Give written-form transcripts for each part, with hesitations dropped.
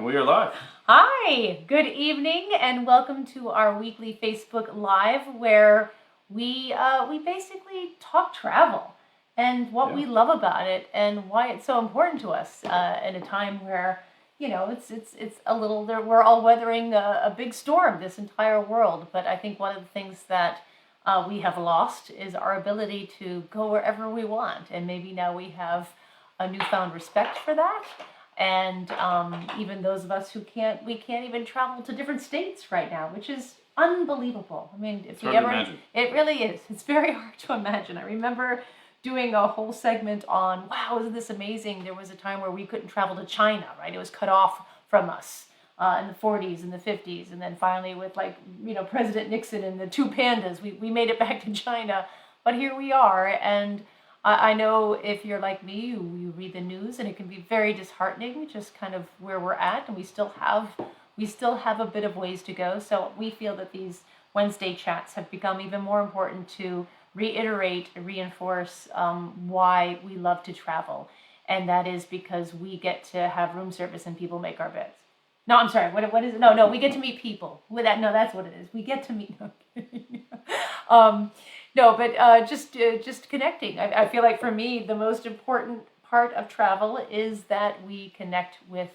And we are live. Hi, good evening, and welcome to our weekly Facebook Live, where we basically talk travel and what we love about it and why it's so important to us in a time where it's a little. We're all weathering a big storm, this entire world. But I think one of the things that we have lost is our ability to go wherever we want, and maybe now we have a newfound respect for that. And even those of us who can't even travel to different states right now, which is unbelievable. I mean, if you ever, it really is. It's very hard to imagine. I remember doing a whole segment on, wow, isn't this amazing? There was a time where we couldn't travel to China, right? It was cut off from us in the 40s and the 50s. And then finally with President Nixon and the two pandas, we made it back to China. But here we are. And I know if you're like me, you read the news and it can be very disheartening, just kind of where we're at, and we still have a bit of ways to go. So we feel that these Wednesday chats have become even more important to reiterate and reinforce why we love to travel, and that is because we get to have room service and people make our beds. No, I'm sorry. What is it? No, we get to meet people. That's what it is. We get to meet. No, but just connecting. I feel like for me, the most important part of travel is that we connect with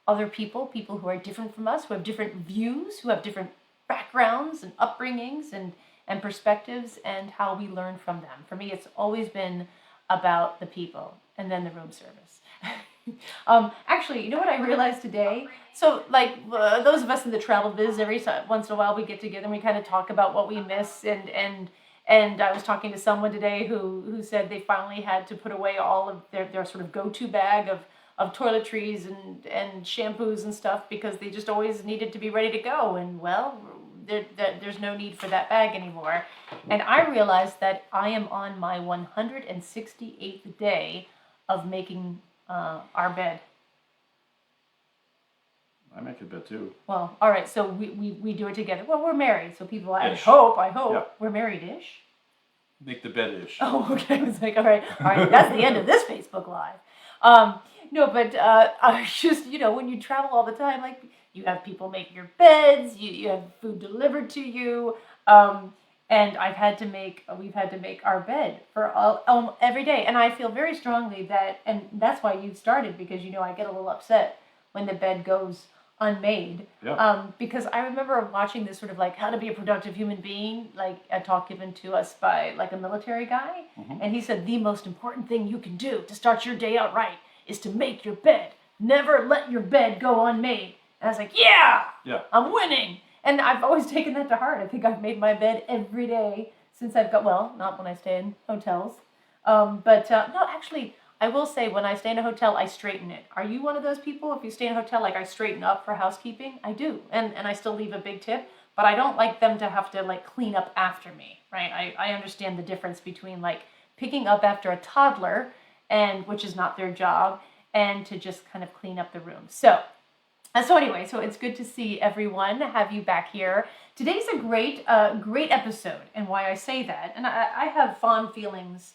other people who are different from us, who have different views, who have different backgrounds and upbringings and perspectives, and how we learn from them. For me, it's always been about the people and then the room service. Actually, you know what I realized today? So, those of us in the travel biz, every once in a while we get together and we kind of talk about what we miss, and I was talking to someone today who said they finally had to put away all of their sort of go-to bag of toiletries and shampoos and stuff because they just always needed to be ready to go. And well, there's no need for that bag anymore. And I realized that I am on my 168th day of making our bed. I make a bed too. Well, all right, so we do it together. Well, we're married, so people, I hope, we're married-ish. Make the bed-ish. Oh, okay. I was like, all right, that's the end of this Facebook Live. No, but I just, when you travel all the time, like, you have people make your beds, you have food delivered to you, and we've had to make our bed for every day. And I feel very strongly that, and that's why you started, because, I get a little upset when the bed goes unmade. Yeah. Because I remember watching this sort of like how to be a productive human being, like a talk given to us by like a military guy. Mm-hmm. And he said the most important thing you can do to start your day out right is to make your bed. Never let your bed go unmade. And I was like, yeah, I'm winning. And I've always taken that to heart. I think I've made my bed every day since I've got, well, not when I stay in hotels. No, actually, I will say when I stay in a hotel, I straighten it. Are you one of those people? If you stay in a hotel, like I straighten up for housekeeping? I do. And I still leave a big tip, but I don't like them to have to like clean up after me, right? I understand the difference between like picking up after a toddler, and which is not their job, and to just kind of clean up the room. So anyway, so it's good to see everyone, have you back here. Today's a great episode, and why I say that, and I have fond feelings,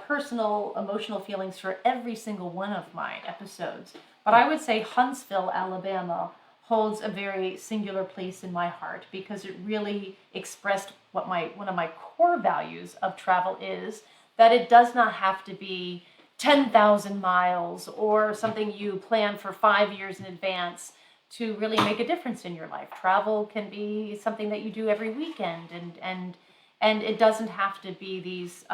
personal, emotional feelings for every single one of my episodes. But I would say Huntsville, Alabama holds a very singular place in my heart because it really expressed what one of my core values of travel is, that it does not have to be 10,000 miles or something you plan for 5 years in advance to really make a difference in your life. Travel can be something that you do every weekend, and it doesn't have to be these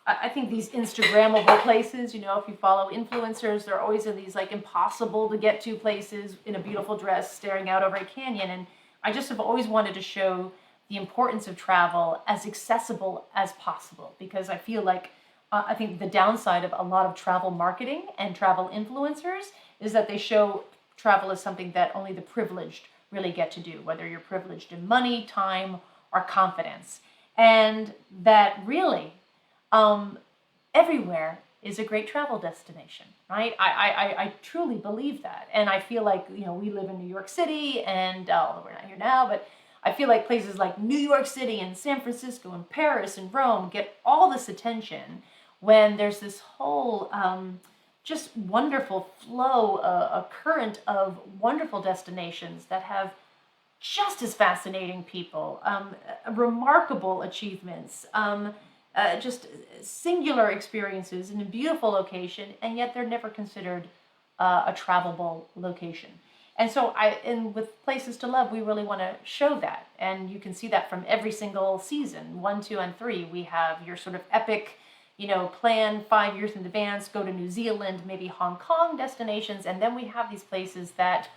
I think these Instagrammable places, if you follow influencers, they're always in these like impossible to get to places in a beautiful dress staring out over a canyon. And I just have always wanted to show the importance of travel as accessible as possible, because I feel like I think the downside of a lot of travel marketing and travel influencers is that they show travel as something that only the privileged really get to do, whether you're privileged in money, time, or confidence. And that really, everywhere is a great travel destination, right? I truly believe that. And I feel like, we live in New York City, and although we're not here now, but I feel like places like New York City and San Francisco and Paris and Rome get all this attention when there's this whole just wonderful flow, a current of wonderful destinations that have just as fascinating people, remarkable achievements, just singular experiences in a beautiful location, and yet they're never considered a travelable location. And so and with Places to Love, we really want to show that. And you can see that from every single season, 1, 2, and 3. We have your sort of epic, plan 5 years in advance, go to New Zealand, maybe Hong Kong destinations. And then we have these places that,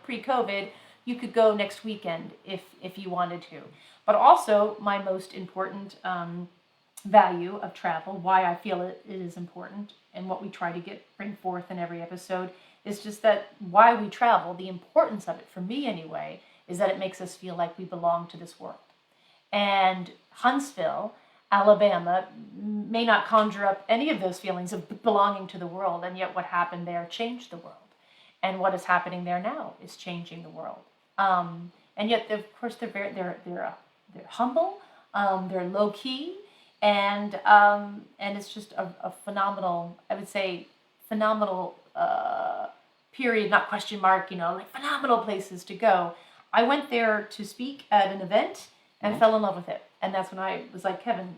pre-COVID, you could go next weekend if you wanted to. But also, my most important value of travel, why I feel it is important, and what we try to bring forth in every episode, is just that why we travel, the importance of it, for me anyway, is that it makes us feel like we belong to this world. And Huntsville, Alabama, may not conjure up any of those feelings of belonging to the world, and yet what happened there changed the world. And what is happening there now is changing the world. And yet, of course, they're humble, they're low key, and it's just a phenomenal, I would say, phenomenal period, not question mark, phenomenal places to go. I went there to speak at an event and fell in love with it. And that's when I was like, Kevin,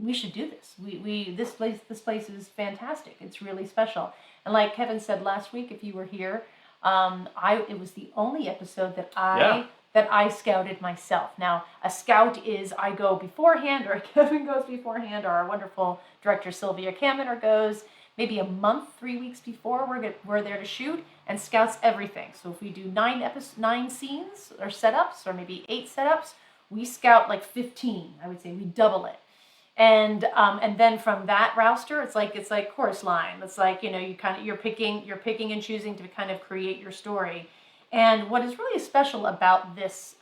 we should do this. This place is fantastic. It's really special. And like Kevin said last week, if you were here, it was the only episode that I scouted myself. Now, a scout is I go beforehand, or Kevin goes beforehand, or our wonderful director Sylvia Kaminer goes maybe a month, 3 weeks before we're there to shoot, and scouts everything. So if we do 9 scenes or setups, or maybe 8 setups, we scout like 15. I would say we double it. And then from that roster, it's like chorus line. It's like, you're picking and choosing to kind of create your story. And what is really special about this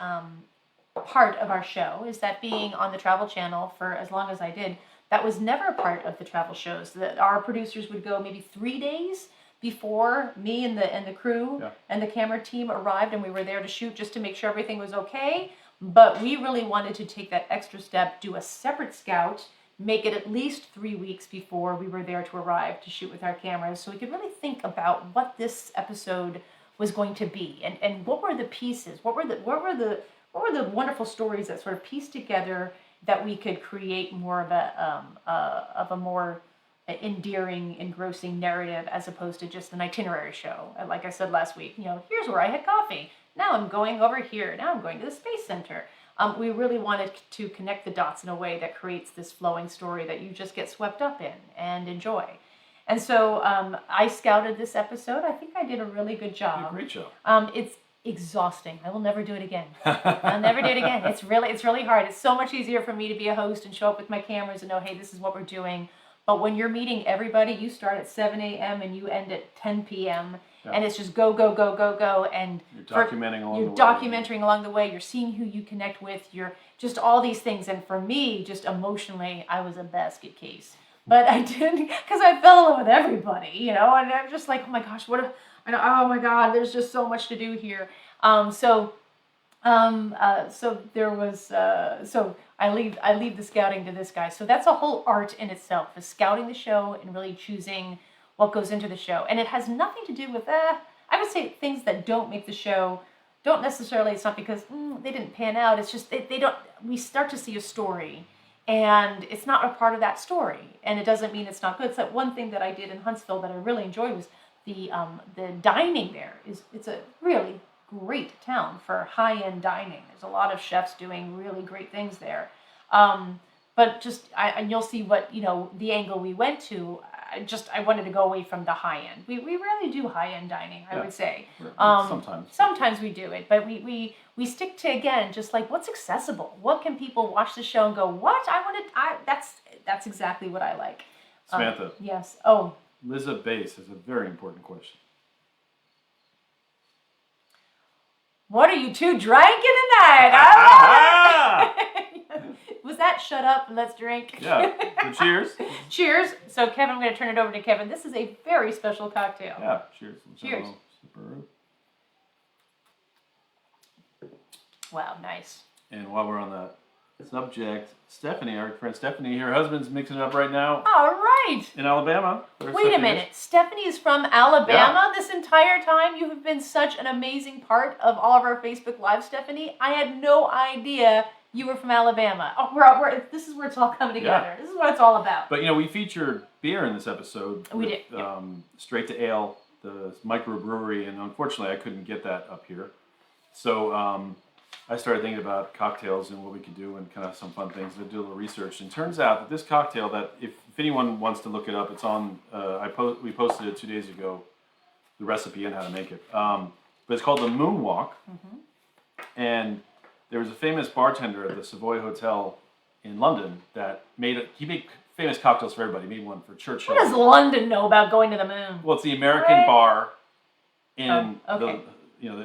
part of our show is that being on the Travel Channel for as long as I did, that was never a part of the travel shows. That our producers would go maybe 3 days before me and the crew and the camera team arrived, and we were there to shoot just to make sure everything was okay. But we really wanted to take that extra step, do a separate scout, make it at least 3 weeks before we were there to arrive to shoot with our cameras, so we could really think about what this episode was going to be, and what were the pieces, what were the wonderful stories that sort of pieced together that we could create more of a more endearing, engrossing narrative, as opposed to just an itinerary show. And like I said last week, here's where I had coffee. Now I'm going over here. Now I'm going to the Space Center. We really wanted to connect the dots in a way that creates this flowing story that you just get swept up in and enjoy. And so I scouted this episode. I think I did a really good job. You did a great job. It's exhausting. I will never do it again. I'll never do it again. It's really hard. It's so much easier for me to be a host and show up with my cameras and know, hey, this is what we're doing. But when you're meeting everybody, you start at 7 a.m. and you end at 10 p.m. And it's just go, and you're documenting along the way. Documenting along the way. You're seeing who you connect with. You're just all these things. And for me, just emotionally, I was a basket case. But I didn't, because I fell in love with everybody, and I'm just like, oh my gosh, oh my God, there's just so much to do here. So there was, so I leave the scouting to this guy. So that's a whole art in itself, is scouting the show and really choosing what goes into the show. And it has nothing to do with, I would say things that don't make the show, don't necessarily, it's not because they didn't pan out, it's just, we start to see a story, and it's not a part of that story. And it doesn't mean it's not good. It's that one thing that I did in Huntsville that I really enjoyed was the dining there. It's a really great town for high-end dining. There's a lot of chefs doing really great things there. But just, and you'll see what, the angle we went to, I wanted to go away from the high-end. We rarely do high-end dining, I would say. Sometimes we do it, but we stick to, again, just like, what's accessible? What can people watch the show and go, what? That's exactly what I like. Samantha. Yes. Oh. Liza Base is a very important question. What are you two drinking tonight? Was that shut up and let's drink? Yeah. So cheers. Cheers. So Kevin, I'm going to turn it over to Kevin. This is a very special cocktail. Yeah. Cheers. Cheers. Wow, nice. And while we're on that, Subject, Stephanie, our friend Stephanie, her husband's mixing it up right now All right. in Alabama. There's Wait a Stephanie. minute. Stephanie is from Alabama this entire time. You have been such an amazing part of all of our Facebook Live, Stephanie. I had no idea you were from Alabama. Oh, this is where it's all coming together. This is what it's all about. But, we featured beer in this episode. We did. Straight to Ale, the microbrewery, and unfortunately I couldn't get that up here. So I started thinking about cocktails and what we could do and kind of some fun things. I did a little research, and it turns out that this cocktail, that if anyone wants to look it up, it's on. We posted it 2 days ago, the recipe and how to make it. But it's called the Moonwalk, and there was a famous bartender at the Savoy Hotel in London that he made famous cocktails for everybody. He made one for Churchill. What does London know about going to the moon? Well, it's the American bar in okay.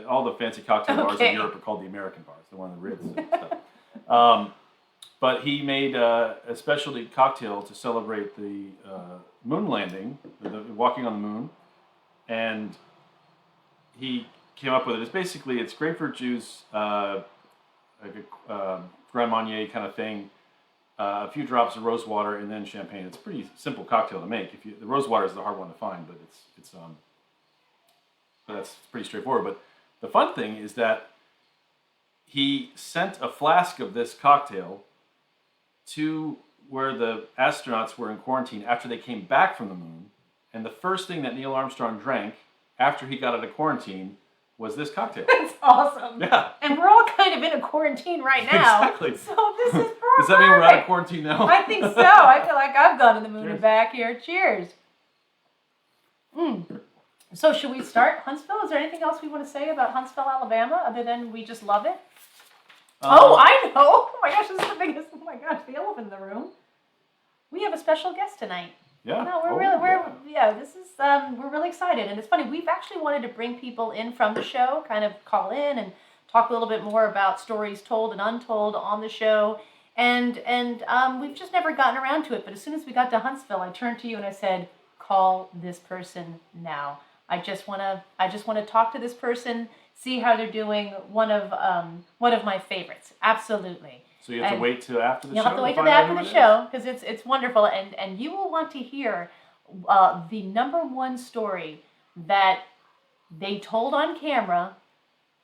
all the fancy cocktail bars in Europe are called the American bars, the one in the Ritz and stuff. But he made a specialty cocktail to celebrate the moon landing, the walking on the moon, and he came up with it. It's grapefruit juice, like a Grand Marnier kind of thing, a few drops of rose water, and then champagne. It's a pretty simple cocktail to make. The rose water is the hard one to find, but that's pretty straightforward. But the fun thing is that he sent a flask of this cocktail to where the astronauts were in quarantine after they came back from the moon. And the first thing that Neil Armstrong drank after he got out of quarantine was this cocktail. That's awesome. Yeah. And we're all kind of in a quarantine right now. Exactly. So this is perfect. Does that mean we're out of quarantine now? I think so. I feel like I've gone to the moon and back here. Cheers. So should we start Huntsville? Is there anything else we want to say about Huntsville, Alabama, other than we just love it? I know. Oh my gosh, this is the biggest. Oh my gosh, the elephant in the room. We have a special guest tonight. Yeah. No, we're really excited, and it's funny. We've actually wanted to bring people in from the show, kind of call in and talk a little bit more about stories told and untold on the show, and we've just never gotten around to it. But as soon as we got to Huntsville, I turned to you and I said, "Call this person now. I just want to talk to this person, see how they're doing." One of my favorites, absolutely. So you have to wait till after the show? You'll have to wait till after the show, because it's wonderful. And you will want to hear the number one story that they told on camera.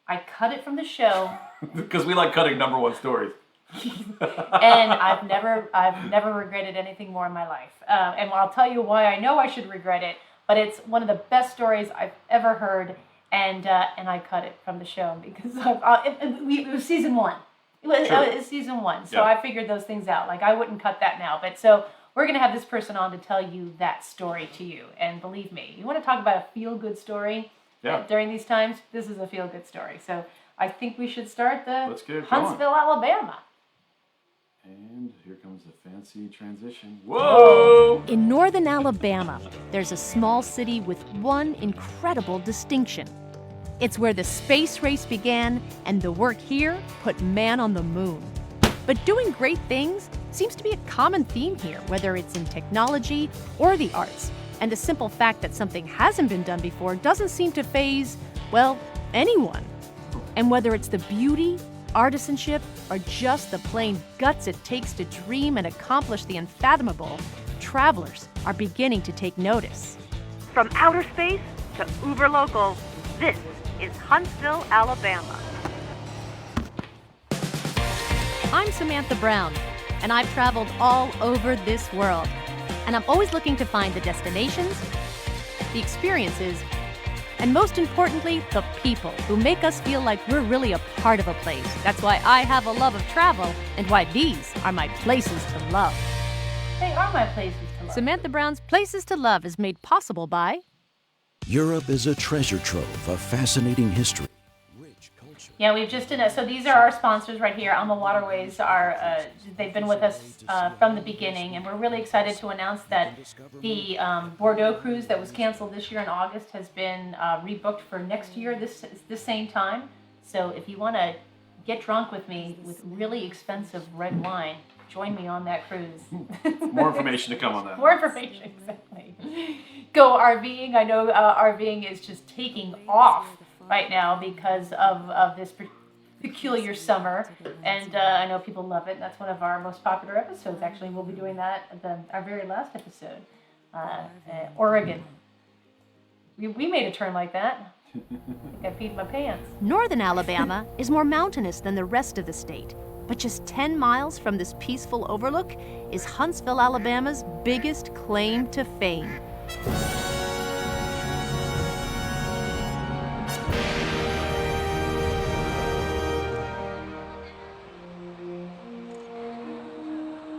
I cut it from the show. Because we like cutting number one stories. And I've never regretted anything more in my life. And I'll tell you why I know I should regret it, but it's one of the best stories I've ever heard. And I cut it from the show because it was season one. It was season one, so I figured those things out. Like, I wouldn't cut that now. But so we're going to have this person on to tell you that story to you. And believe me, you want to talk about a feel-good story during these times? This is a feel-good story. So I think we should start the Huntsville, Alabama. And here comes the fancy transition. Whoa! In northern Alabama, there's a small city with one incredible distinction. It's where the space race began, and the work here put man on the moon. But doing great things seems to be a common theme here, whether it's in technology or the arts. And the simple fact that something hasn't been done before doesn't seem to faze, well, anyone. And whether it's the beauty, artisanship, or just the plain guts it takes to dream and accomplish the unfathomable, travelers are beginning to take notice. From outer space to uber local, this is Huntsville, Alabama. I'm Samantha Brown, and I've traveled all over this world. And I'm always looking to find the destinations, the experiences, and most importantly, the people who make us feel like we're really a part of a place. That's why I have a love of travel, and why these are my places to love. They are my places to love. Samantha Brown's Places to Love is made possible by Europe is a treasure trove of fascinating history. Rich culture. Yeah, we've just done so these are our sponsors right here. Alma Waterways they've been with us from the beginning, and we're really excited to announce that the Bordeaux cruise that was canceled this year in August has been rebooked for next year this same time. So if you want to get drunk with me with really expensive red wine, join me on that cruise. More information to come on that. More information, exactly. Go RVing. I know RVing is just taking off right now because of this peculiar summer, and I know people love it. That's one of our most popular episodes. Actually, we'll be doing that at our very last episode. Oregon. We made a turn like that. I think I peed my pants. Northern Alabama is more mountainous than the rest of the state, but just 10 miles from this peaceful overlook is Huntsville, Alabama's biggest claim to fame.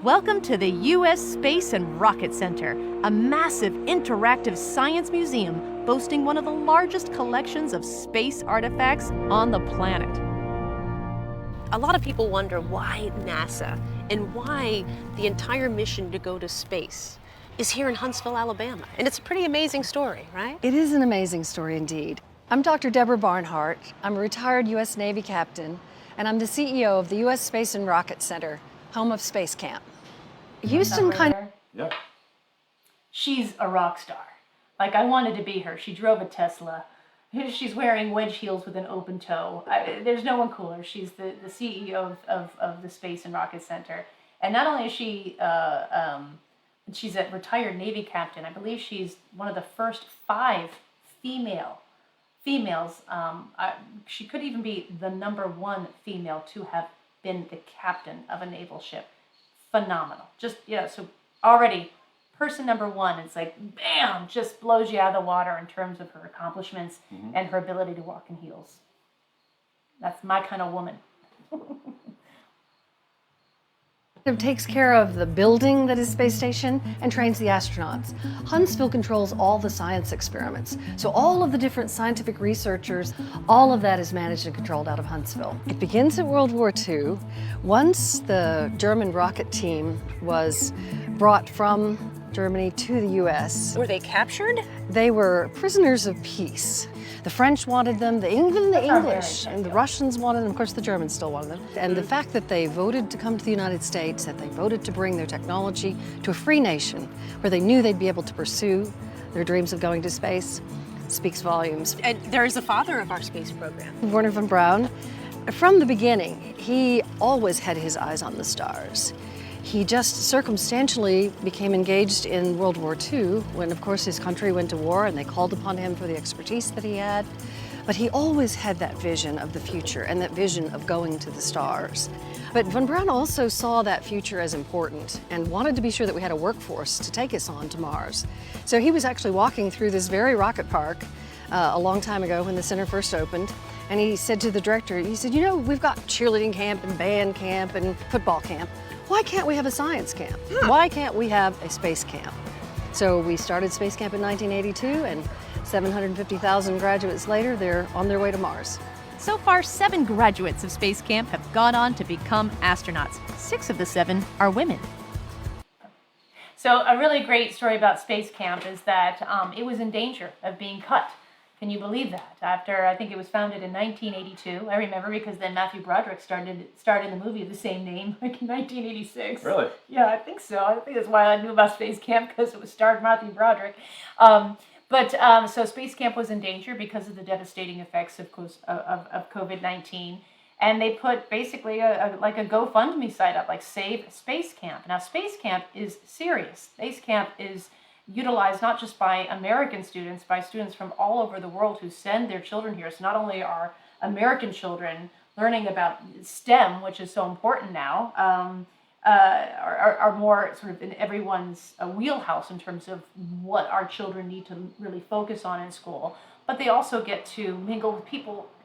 Welcome to the U.S. Space and Rocket Center, a massive interactive science museum boasting one of the largest collections of space artifacts on the planet. A lot of people wonder why NASA and why the entire mission to go to space is here in Huntsville, Alabama. And it's a pretty amazing story, right? It is an amazing story indeed. I'm Dr. Deborah Barnhart. I'm a retired U.S. Navy captain, and I'm the CEO of the U.S. Space and Rocket Center, home of Space Camp. Houston kind of... Yeah. She's a rock star. Like, I wanted to be her. She drove a Tesla. She's wearing wedge heels with an open toe. There's no one cooler. She's the CEO of the Space and Rocket Center. And not only is she, she's a retired Navy captain. I believe she's one of the first 5 females. She could even be the #1 female to have been the captain of a naval ship. Phenomenal. Just, so already person #1, it's like, bam, just blows you out of the water in terms of her accomplishments and her ability to walk in heels. That's my kind of woman. It takes care of the building that is Space Station and trains the astronauts. Huntsville controls all the science experiments. So all of the different scientific researchers, all of that is managed and controlled out of Huntsville. It begins at World War II. Once the German rocket team was brought from Germany to the U.S. Were they captured? They were prisoners of peace. The French wanted them, even the English, and the Russians wanted them, of course the Germans still wanted them. And the fact that they voted to come to the United States, that they voted to bring their technology to a free nation where they knew they'd be able to pursue their dreams of going to space, speaks volumes. And there is a father of our space program. Werner von Braun, from the beginning, he always had his eyes on the stars. He just circumstantially became engaged in World War II when, of course, his country went to war and they called upon him for the expertise that he had. But he always had that vision of the future and that vision of going to the stars. But von Braun also saw that future as important and wanted to be sure that we had a workforce to take us on to Mars. So he was actually walking through this very rocket park a long time ago when the center first opened. And he said to the director, he said, we've got cheerleading camp and band camp and football camp. Why can't we have a science camp? Why can't we have a space camp? So we started Space Camp in 1982, and 750,000 graduates later, they're on their way to Mars. So far, 7 graduates of Space Camp have gone on to become astronauts. 6 of the 7 are women. So a really great story about Space Camp is that it was in danger of being cut. Can you believe that? After, I think it was founded in 1982. I remember because then Matthew Broderick starred in the movie of the same name, like in 1986. Really? Yeah, I think so. I think that's why I knew about Space Camp, because it was starred Matthew Broderick. So Space Camp was in danger because of the devastating effects of COVID-19. And they put basically a GoFundMe site up, like Save Space Camp. Now, Space Camp is serious. Space Camp is utilized not just by American students, by students from all over the world who send their children here. So not only are American children learning about STEM, which is so important now, are more sort of in everyone's wheelhouse in terms of what our children need to really focus on in school, but they also get to mingle with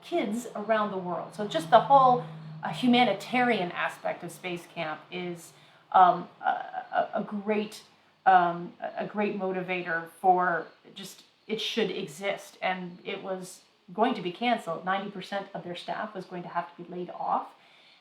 kids around the world. So just the whole humanitarian aspect of Space Camp is a great motivator for just, it should exist. And it was going to be canceled. 90% of their staff was going to have to be laid off.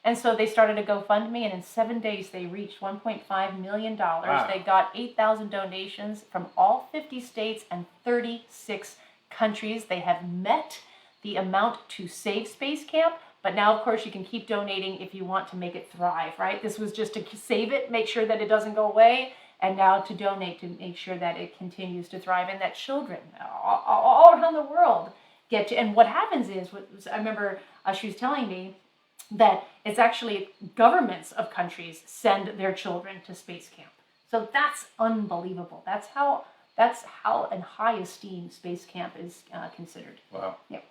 And so they started a GoFundMe, and in 7 days they reached $1.5 million. Wow. They got 8,000 donations from all 50 states and 36 countries. They have met the amount to save Space Camp, but now, of course, you can keep donating if you want to make it thrive, right? This was just to save it, make sure that it doesn't go away, and now to donate to make sure that it continues to thrive and that children all around the world get to. And what happens is, I remember she was telling me, that it's actually governments of countries send their children to space camp. So that's unbelievable. That's how in high esteem space camp is considered. Wow. Yep.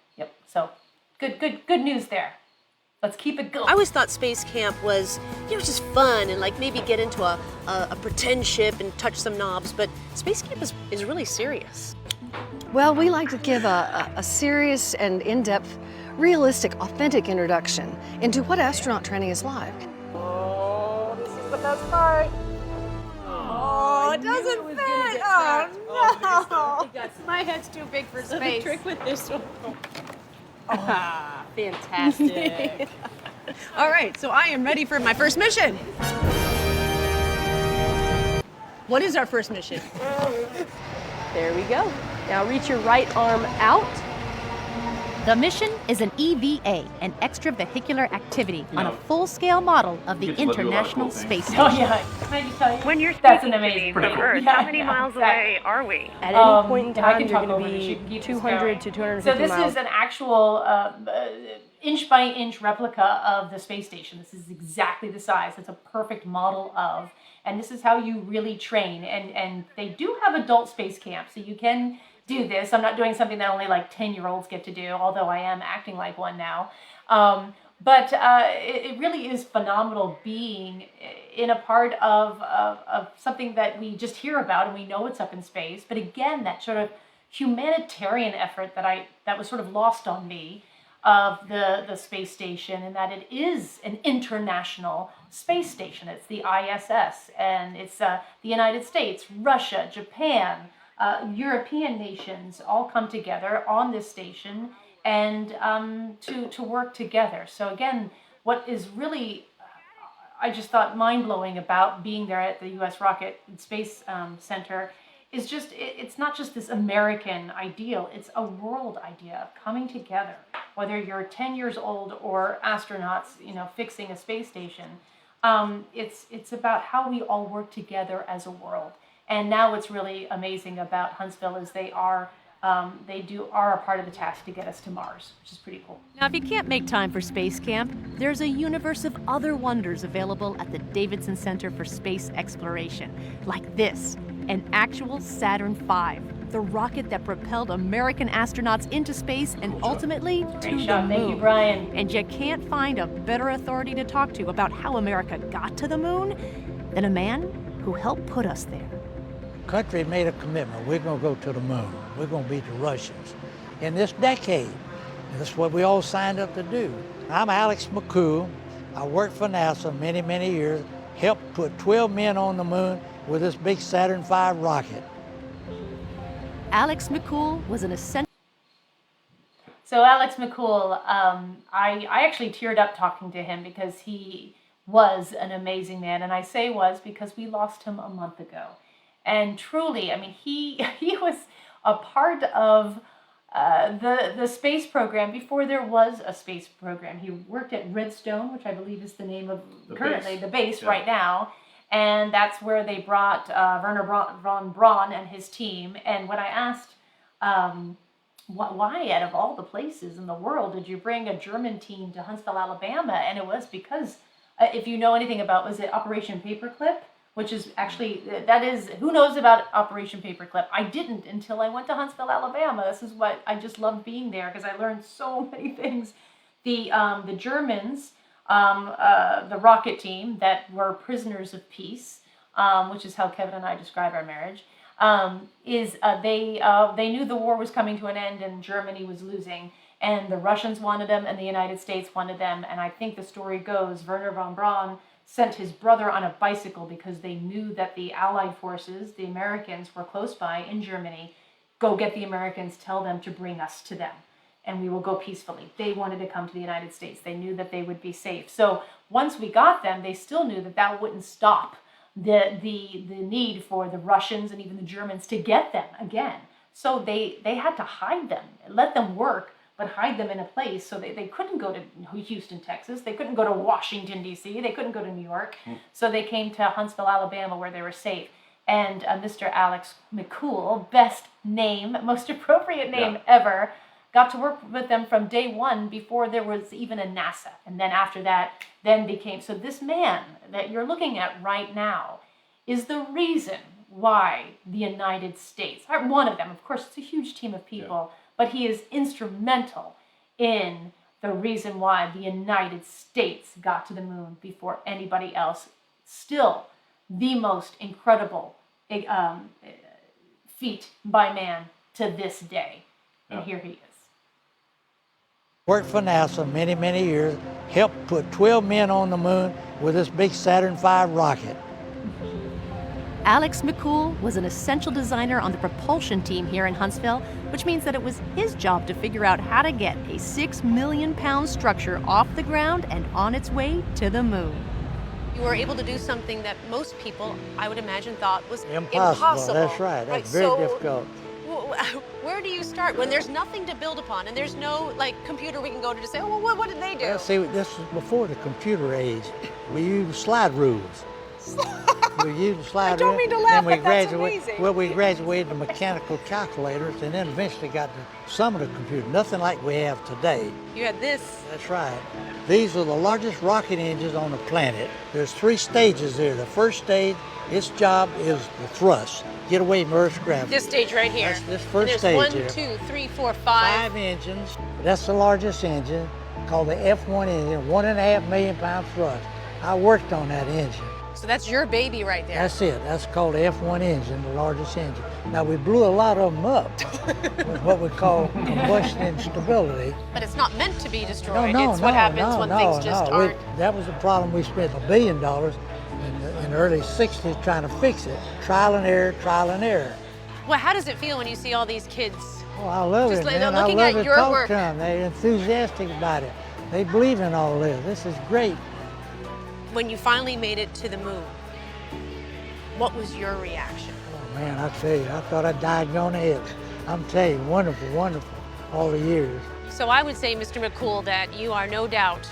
So good news there. Let's keep it going. I always thought space camp was, just fun and like maybe get into a pretend ship and touch some knobs, but space camp is really serious. Well, we like to give a serious and in-depth, realistic, authentic introduction into what astronaut training is like. Oh, this is the best part. Oh, it doesn't fit. Oh, no. My head's too big for space. Trick with this one. Ah, fantastic. All right, so I am ready for my first mission. What is our first mission? There we go. Now reach your right arm out. The mission is an EVA, an extravehicular activity, on a full-scale model of the get to do a lot of International cool things. Space Station. Oh yeah. Can I just tell you? When you're That's speaking an to amazing me from thing. Earth, Yeah, how many miles away are we? At any point in and I time, can you're talk going over to this. You be can keep this 200 going. to 250 So this miles. is an actual inch-by-inch replica of the space station. This is exactly the size. It's a perfect model of, and this is how you really train. And they do have adult space camp, so you can do this. I'm not doing something that only like 10-year-olds get to do, although I am acting like one now. But it really is phenomenal being in a part of something that we just hear about and we know it's up in space. But again, that sort of humanitarian effort that was sort of lost on me of the space station, and that it is an international space station. It's the ISS, and it's the United States, Russia, Japan, European nations all come together on this station and to work together. So again, what is really, I just thought mind-blowing about being there at the U.S. Rocket and Space Center is just, it's not just this American ideal, it's a world idea of coming together. Whether you're 10 years old or astronauts, fixing a space station, it's about how we all work together as a world. And now what's really amazing about Huntsville is they are a part of the task to get us to Mars, which is pretty cool. Now, if you can't make time for space camp, there's a universe of other wonders available at the Davidson Center for Space Exploration, like this, an actual Saturn V, the rocket that propelled American astronauts into space and ultimately to Great the shot. moon. Thank you, Brian. And you can't find a better authority to talk to about how America got to the moon than a man who helped put us there. Country made a commitment. We're going to go to the moon. We're going to beat the Russians in this decade. And that's what we all signed up to do. I'm Alex McCool. I worked for NASA many, many years, helped put 12 men on the moon with this big Saturn V rocket. Alex McCool was an essential. So Alex McCool, I actually teared up talking to him because he was an amazing man. And I say was because we lost him a month ago. And truly, I mean, he was a part of the space program before there was a space program. He worked at Redstone, which I believe is the name of the base right now. And that's where they brought Werner von Braun and his team. And when I asked, why out of all the places in the world did you bring a German team to Huntsville, Alabama? And it was because, if you know anything about, was it Operation Paperclip? Which is actually, that is, who knows about Operation Paperclip? I didn't until I went to Huntsville, Alabama. This is what, I just loved being there because I learned so many things. The Germans, the rocket team that were prisoners of peace, which is how Kevin and I describe our marriage, they knew the war was coming to an end and Germany was losing. And the Russians wanted them and the United States wanted them. And I think the story goes, Werner von Braun sent his brother on a bicycle because they knew that the Allied forces, the Americans, were close by in Germany. Go get the Americans, tell them to bring us to them, and we will go peacefully. They wanted to come to the United States. They knew that they would be safe. So once we got them, they still knew that that wouldn't stop the need for the Russians and even the Germans to get them again. So they had to hide them, let them work, but hide them in a place so they couldn't go to Houston, Texas. They couldn't go to Washington, D.C. They couldn't go to New York. So they came to Huntsville, Alabama, where they were safe. And Mr. Alex McCool, best name, most appropriate name ever, got to work with them from day one before there was even a NASA. And then after that, then became, so this man that you're looking at right now is the reason why the United States, or one of them, of course, it's a huge team of people, but he is instrumental in the reason why the United States got to the moon before anybody else. Still the most incredible feat by man to this day. And here he is. Worked for NASA many, many years, helped put 12 men on the moon with this big Saturn V rocket. Alex McCool was an essential designer on the propulsion team here in Huntsville, which means that it was his job to figure out how to get a 6 million pound structure off the ground and on its way to the moon. You were able to do something that most people, I would imagine, thought was Impossible. That's right. That's very difficult. Where do you start when there's nothing to build upon and there's no computer we can go to say, oh, well, what did they do? Well, see, this was before the computer age. We used slide rules. We used slide rules. I don't mean to laugh, but that's amazing. Well, we graduated to mechanical calculators and then eventually got to some of the computers. Nothing like we have today. You had this. That's right. These are the largest rocket engines on the planet. There's 3 stages there. The first stage, its job is the thrust. Get away from Earth's gravity. This stage right here. That's this first and there's stage here. 1, 2, 3, 4, 5. 5 engines. That's the largest engine, called the F1 engine, 1.5 million pound thrust. I worked on that engine. So that's your baby right there. That's it. That's called the F1 engine, the largest engine. Now, we blew a lot of them up with what we call combustion instability. But it's not meant to be destroyed. It's what happens when things just aren't. That was the problem. We spent $1 billion in the early 60s trying to fix it. Trial and error, trial and error. Well, how does it feel when you see all these kids? Oh, I love it, man. I love to talk to them. They're enthusiastic about it. They believe in all this. This is great. When you finally made it to the moon, what was your reaction? Oh, man, I tell you, I thought I died going to heaven. I'm telling you, wonderful, wonderful, all the years. So I would say, Mr. McCool, that you are no doubt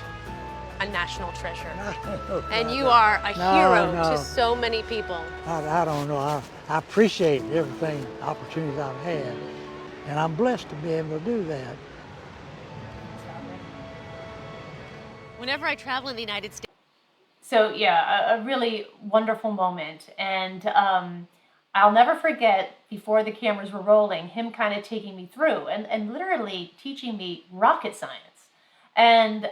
a national treasure. And you are a hero to so many people. I don't know. I appreciate everything, opportunities I've had, and I'm blessed to be able to do that. Whenever I travel in the United States. So yeah, a really wonderful moment. And I'll never forget, before the cameras were rolling, him kind of taking me through and literally teaching me rocket science. And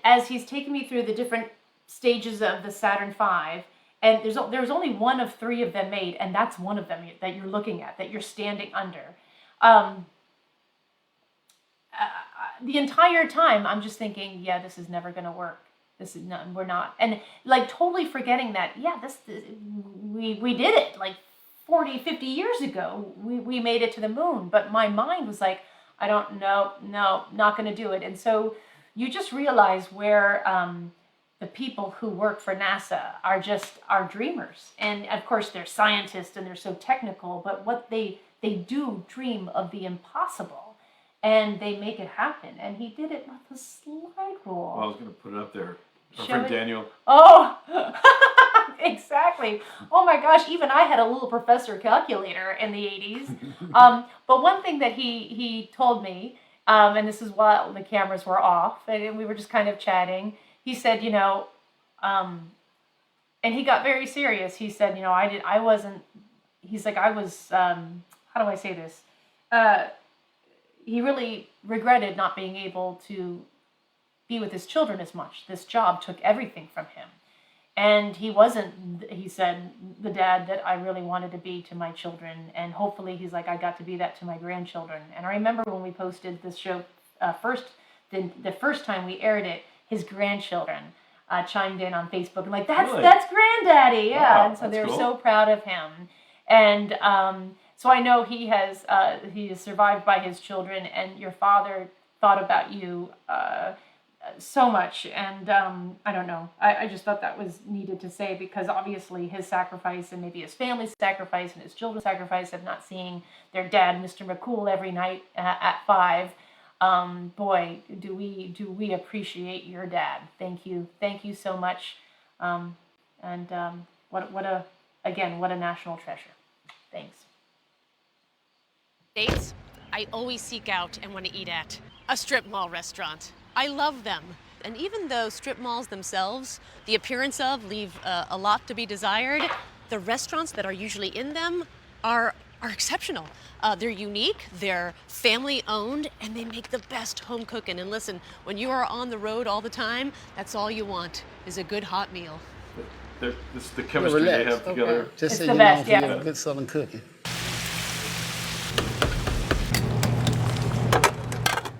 as he's taking me through the different stages of the Saturn V, and there's only one of 3 of them made, and that's one of them that you're looking at, that you're standing under. The entire time, I'm just thinking, yeah, this is never going to work. This is not, we're not. And totally forgetting that, yeah, we did it 40, 50 years ago. We made it to the moon. But my mind was like, I don't know, no, not going to do it. And so you just realize where the people who work for NASA are dreamers. And of course, they're scientists and they're so technical, but what they do dream of the impossible. And they make it happen. And he did it with a slide rule. Well, I was going to put it up there. Our friend Daniel. Oh, exactly. Oh my gosh, even I had a little professor calculator in the 80s. But one thing that he told me, and this is while the cameras were off, and we were just kind of chatting, he said, and he got very serious. He said, I wasn't, he's like, I was, how do I say this? He really regretted not being able to be with his children as much. This job took everything from him. And he wasn't, he said, the dad that I really wanted to be to my children. And hopefully, he's like, I got to be that to my grandchildren. And I remember when we posted this show the first time we aired it, his grandchildren chimed in on Facebook and that's granddaddy. Yeah. Wow, and so they're cool. so proud of him. And so I know he is survived by his children, and your father thought about you so much. And I don't know, I just thought that was needed to say, because obviously his sacrifice and maybe his family's sacrifice and his children's sacrifice of not seeing their dad, Mr. McCool, every night at 5. Boy, do we appreciate your dad. Thank you so much. What a national treasure. Thanks. States, I always seek out and want to eat at a strip mall restaurant. I love them. And even though strip malls themselves, the appearance of, leave a lot to be desired, the restaurants that are usually in them are exceptional. They're unique, they're family owned, and they make the best home cooking. And listen, when you are on the road all the time, that's all you want is a good hot meal. This is the chemistry they have together. Just It's so the you best, know, if yeah. you love good Southern cooking.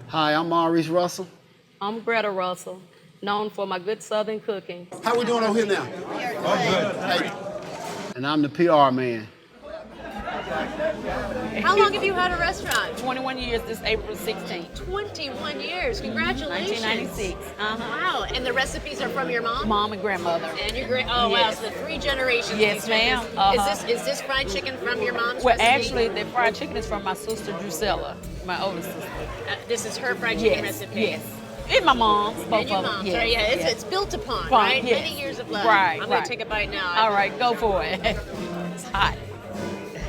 Hi, I'm Maurice Russell. I'm Greta Russell, known for my good Southern cooking. How we doing over here now? All good. Hey. And I'm the PR man. How long have you had a restaurant? 21 years this April 16th. 21 years. Congratulations. 1996. Wow. And the recipes are from your mom? Mom and grandmother. And your wow, Yes. so the 3 generations. Yes, ma'am. Is this fried chicken from your mom's Well, recipe? actually, the fried chicken is from my sister Drusilla, my older sister. This is her fried chicken Yes, recipe. yes. And my mom's, both And your of them. mom's, Yes, right? Yeah, yes. it's built upon, Fine, right? yes. Many years of love. Right, I'm gonna right. take a bite now. All right, go for it. It's hot.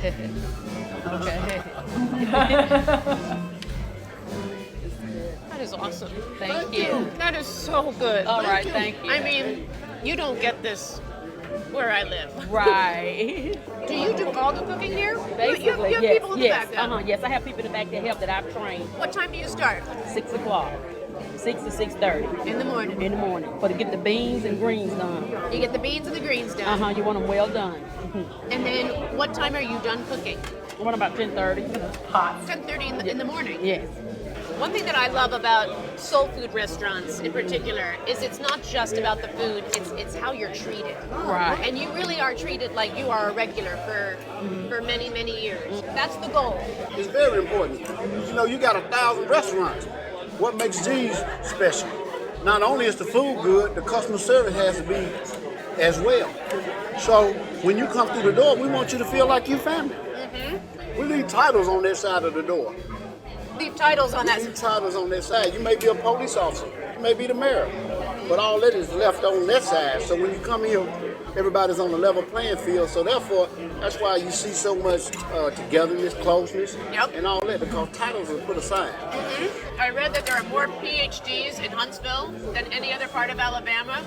Okay. That is awesome. Thank you. That is so good. All right, thank you. I mean, you don't get this where I live. Right. Do you do all the cooking here? Basically, you have yes, people in the yes, back then. yes, I have people in the back that help that I've trained. What time do you start? 6 o'clock, 6 to 6:30 In the morning. in the morning, for to get the beans and greens done. You get the beans and the greens done. You want them well done. And then what time are you done cooking? What about 10:30? Hot. 10:30 in the morning. Yes. One thing that I love about soul food restaurants in particular is it's not just about the food, it's how you're treated. Right. And you really are treated like you are a regular for many, many years. That's the goal. It's very important. You know, you got 1,000 restaurants. What makes G's special? Not only is the food good, the customer service has to be as well. So when you come through the door, we want you to feel like you family. We leave titles on that side of the door. Leave titles on that. Leave titles on that side. You may be a police officer, you may be the mayor, but all that is left on that side. So when you come here, everybody's on a level playing field. So therefore, that's why you see so much togetherness, closeness, and all that, because titles are put aside. I read that there are more PhDs in Huntsville than any other part of Alabama,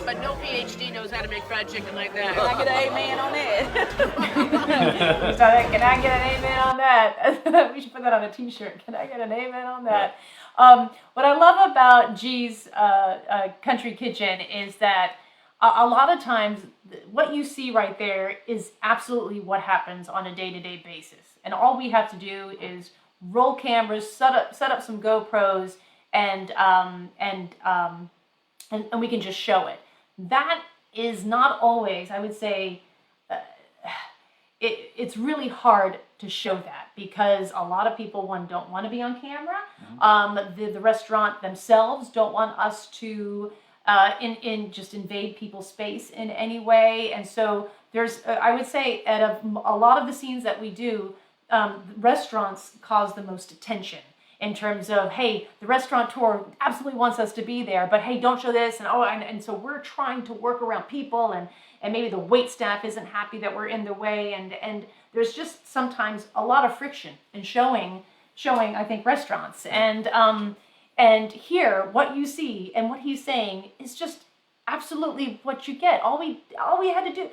but no PhD knows how to make fried chicken like that. Can I get an amen on that? Can I get an amen on that? We should put that on a t-shirt. Can I get an amen on that? What I love about G's Country Kitchen is that a lot of times what you see right there is absolutely what happens on a day-to-day basis. And all we have to do is roll cameras, set up some GoPros, and we can just show it. That is not always, I would say, it's really hard to show that because a lot of people, don't want to be on camera. The restaurant themselves don't want us to just invade people's space in any way. And so there's, I would say, at a lot of the scenes that we do, restaurants cause the most attention in terms of, hey, the restaurateur absolutely wants us to be there, but hey, don't show this, and so we're trying to work around people, and maybe the wait staff isn't happy that we're in the way, and there's just sometimes a lot of friction in showing I think restaurants, and here what you see and what he's saying is just absolutely what you get. All we had to do,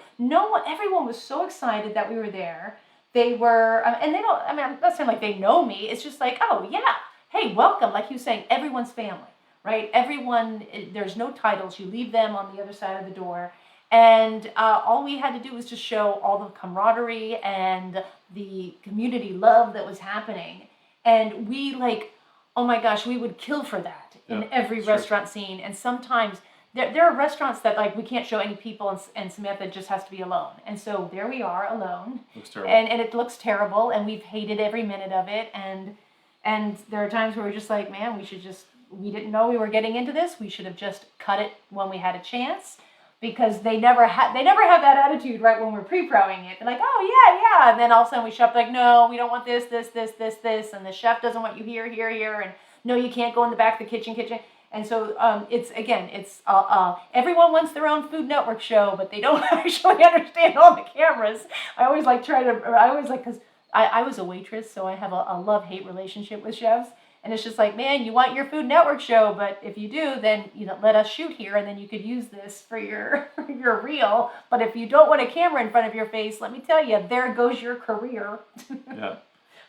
everyone was so excited that we were there. They were, and they don't, I'm not saying like they know me. It's just like, oh yeah, hey, welcome. Like he was saying, everyone's family, right? Everyone, there's no titles. You leave them on the other side of the door. And all we had to do was just show all the camaraderie and the community love that was happening. And we oh my gosh, we would kill for that in every restaurant scene. And sometimes there are restaurants that we can't show any people, and Samantha just has to be alone. And so there we are alone. Looks terrible. And it looks terrible, and we've hated every minute of it. And there are times where we're just like, man, we didn't know we were getting into this. We should have just cut it when we had a chance, because they never have that attitude right when we're pre-proing it. They're like, oh yeah, and then all of a sudden we show up like, no, we don't want this, and the chef doesn't want you here, and no, you can't go in the back of the kitchen. And so it's everyone wants their own Food Network show, but they don't actually understand all the cameras. Because I was a waitress, so I have a love-hate relationship with chefs. And it's just like, man, you want your Food Network show, but if you do, then let us shoot here, and then you could use this for your reel. But if you don't want a camera in front of your face, let me tell you, there goes your career. Yeah.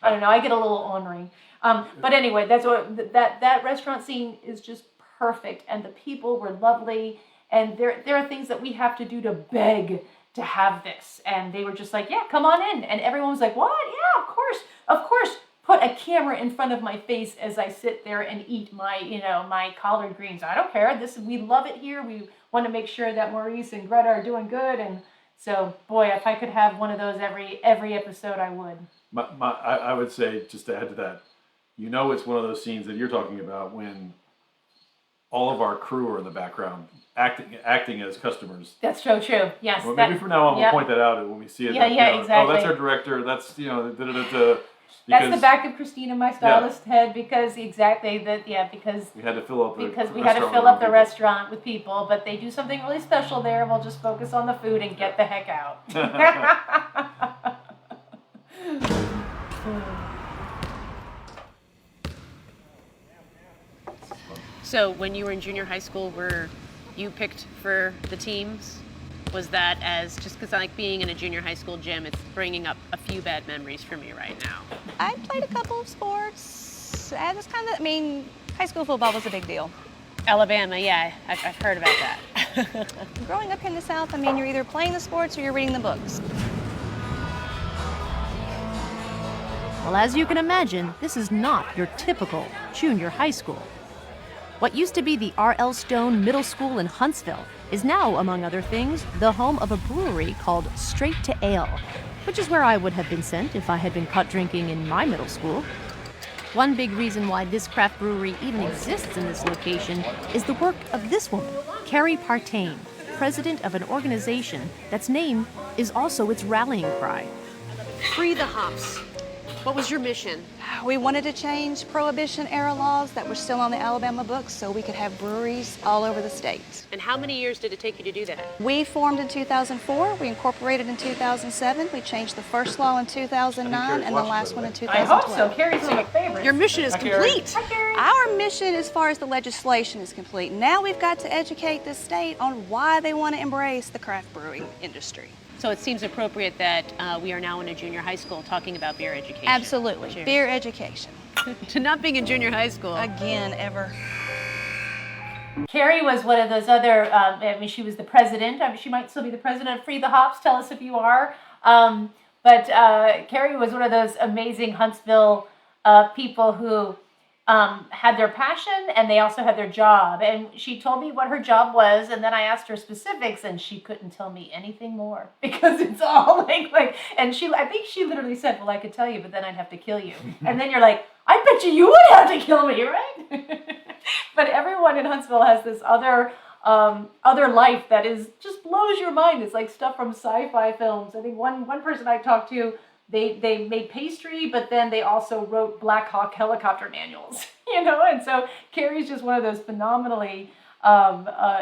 I don't know. I get a little ornery. But anyway, that's what that restaurant scene is just perfect, and the people were lovely. And there are things that we have to do to beg to have this, and they were just like, yeah, come on in. And everyone was like, what? Yeah, of course. Put a camera in front of my face as I sit there and eat my, my collard greens. I don't care. We love it here. We want to make sure that Maurice and Greta are doing good. And so, boy, if I could have one of those every episode, I would. I would say, just to add to that, it's one of those scenes that you're talking about when all of our crew are in the background acting as customers. That's so true. Yes. Well, maybe from now on we'll point that out when we see it. Yeah, exactly. Oh, that's our director. That's That's the back of Christina, my stylist, head, because we had to fill up the restaurant with people, but they do something really special there. We'll just focus on the food and get the heck out. So when you were in junior high school, were you picked for the teams? Was that just because I like being in a junior high school gym, it's bringing up a few bad memories for me right now. I played a couple of sports. High school football was a big deal. Alabama, yeah, I've heard about that. Growing up in the South, you're either playing the sports or you're reading the books. Well, as you can imagine, this is not your typical junior high school. What used to be the R.L. Stone Middle School in Huntsville is now, among other things, the home of a brewery called Straight to Ale, which is where I would have been sent if I had been caught drinking in my middle school. One big reason why this craft brewery even exists in this location is the work of this woman, Carrie Partain, president of an organization that's name is also its rallying cry. Free the hops. What was your mission? We wanted to change Prohibition-era laws that were still on the Alabama books so we could have breweries all over the state. And how many years did it take you to do that? We formed in 2004. We incorporated in 2007. We changed the first law in 2009 and the last one in 2012. I hope so. Carrie's one of my favorites. Your mission is complete. Hi, Carrie. Our mission as far as the legislation is complete. Now we've got to educate the state on why they want to embrace the craft brewing industry. So it seems appropriate that we are now in a junior high school talking about beer education. Absolutely. Cheers. Beer education. To not being in junior high school. Again, ever. Carrie was one of those other, she was the president. She might still be the president of Free the Hops. Tell us if you are. But Carrie was one of those amazing Huntsville people who had their passion and they also had their job. And she told me what her job was, and then I asked her specifics, and she couldn't tell me anything more because it's all like, and I think she literally said, well, I could tell you, but then I'd have to kill you. And then you're like, I bet you would have to kill me, right? But everyone in Huntsville has this other life that just blows your mind. It's like stuff from sci-fi films. I think one person I talked to, they made pastry, but then they also wrote Black Hawk helicopter manuals, and so Carrie's just one of those phenomenally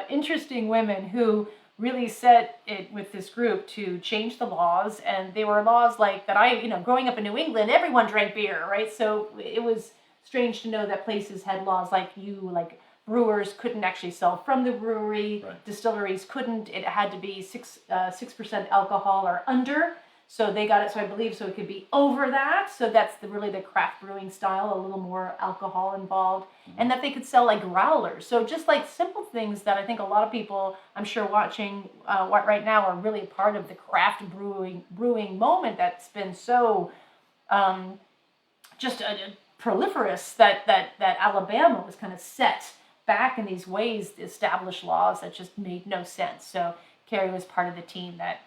interesting women who really set it with this group to change the laws. And they were laws like that growing up in New England, everyone drank beer, right? So it was strange to know that places had laws like brewers couldn't actually sell from the brewery, right. Distilleries couldn't, it had to be 6% alcohol or under. So they got it, so I believe, so it could be over that. So that's really the craft brewing style, a little more alcohol involved. Mm-hmm. And that they could sell like growlers. So just like simple things that I think a lot of people, I'm sure watching right now, are really part of the craft brewing moment that's been so proliferous that Alabama was kind of set back in these ways to establish laws that just made no sense. So Carrie was part of the team that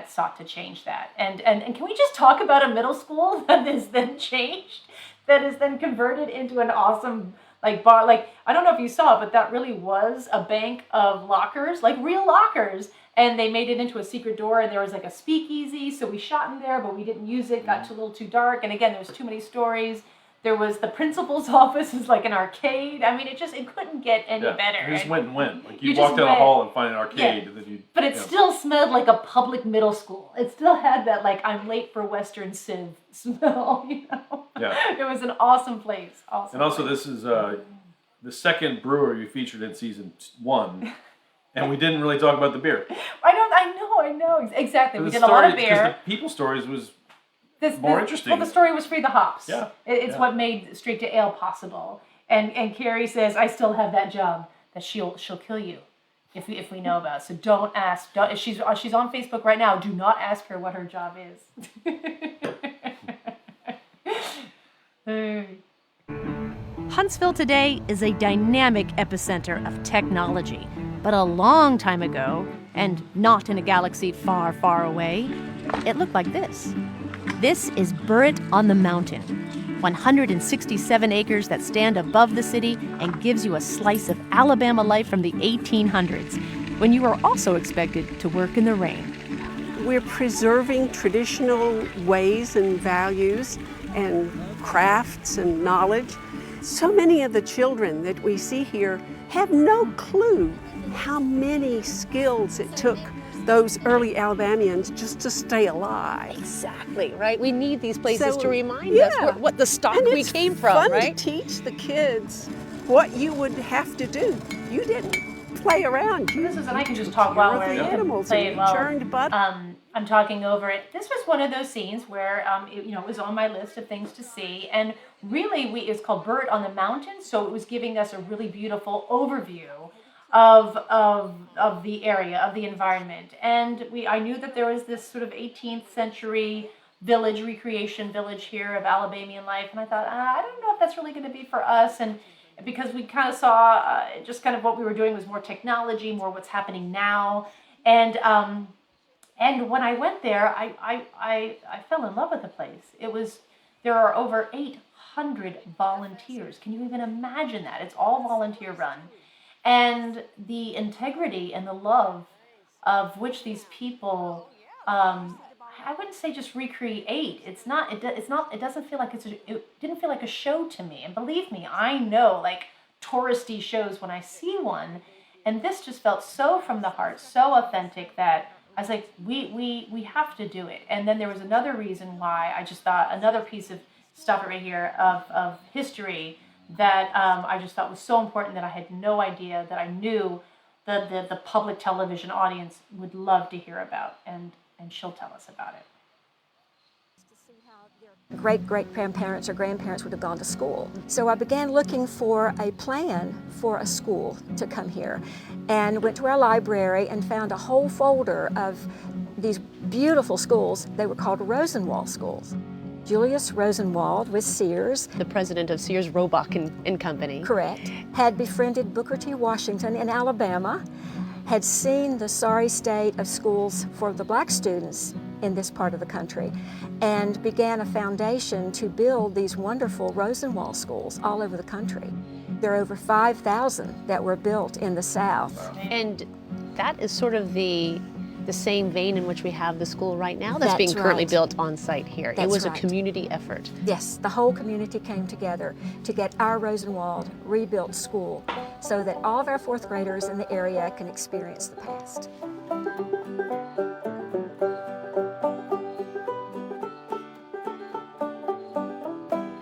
sought to change that. And can we just talk about a middle school that is then changed, that is then converted into an awesome bar? I don't know if you saw it, but that really was a bank of lockers, real lockers. And they made it into a secret door, and there was a speakeasy. So we shot in there, but we didn't use it. Got a little too dark. And again, there's too many stories. There was the principal's office, is like an arcade. I mean, it couldn't get any better. You just went and went. Like You you just walk down went. a hall and find an arcade, Yeah. and then you. But it still smelled like a public middle school. It still had that, like, I'm late for Western Civ smell, you know? Yeah. It was an awesome place. And also, this is the second brewer you featured in season 1, and we didn't really talk about the beer. I know. Exactly. We did a lot of beer. Because the people stories was more interesting. Well, the story was free the hops. Yeah. It's what made Straight to Ale possible. And Carrie says, I still have that job that she'll kill you if we know about. So don't ask. She's on Facebook right now. Do not ask her what her job is. Huntsville today is a dynamic epicenter of technology. But a long time ago, and not in a galaxy far, far away, it looked like this. This is Burritt on the Mountain, 167 acres that stand above the city and gives you a slice of Alabama life from the 1800s, when you were also expected to work in the rain. We're preserving traditional ways and values and crafts and knowledge. So many of the children that we see here have no clue how many skills it took those early Alabamians just to stay alive. Exactly, right? We need these places to remind yeah. us what the stock and we it's came from, fun right? to teach the kids what you would have to do. You didn't play around. And I can just talk while we're animals playing and well. churned butter. I'm talking over it. This was one of those scenes where it was on my list of things to see, and really it's called Burritt on the Mountain, so it was giving us a really beautiful overview of the area, of the environment. And I knew that there was this sort of 18th century recreation village here of Alabamian life, and I thought, I don't know if that's really going to be for us, and because we kind of saw just kind of what we were doing was more technology, more what's happening now, and when I went there, I fell in love with the place. There are over 800 volunteers. Can you even imagine that? It's all volunteer run. And the integrity and the love of which these people, I wouldn't say just recreate. It doesn't feel like it didn't feel like a show to me. And believe me, I know like touristy shows when I see one, and this just felt so from the heart, so authentic that I was like, we have to do it. And then there was another reason why I just thought another piece of stuff right here of history that I just thought was so important that I had no idea, that I knew the public television audience would love to hear about, and she'll tell us about it. Great-great-grandparents or grandparents would have gone to school. So I began looking for a plan for a school to come here, and went to our library and found a whole folder of these beautiful schools. They were called Rosenwald schools. Julius Rosenwald with Sears, the president of Sears, Roebuck and Company. Correct. Had befriended Booker T. Washington in Alabama, had seen the sorry state of schools for the black students in this part of the country, and began a foundation to build these wonderful Rosenwald schools all over the country. There are over 5,000 that were built in the South. And that is sort of the same vein in which we have the school right now that's being currently built on site here. It was a community effort. Yes, the whole community came together to get our Rosenwald rebuilt school so that all of our fourth graders in the area can experience the past.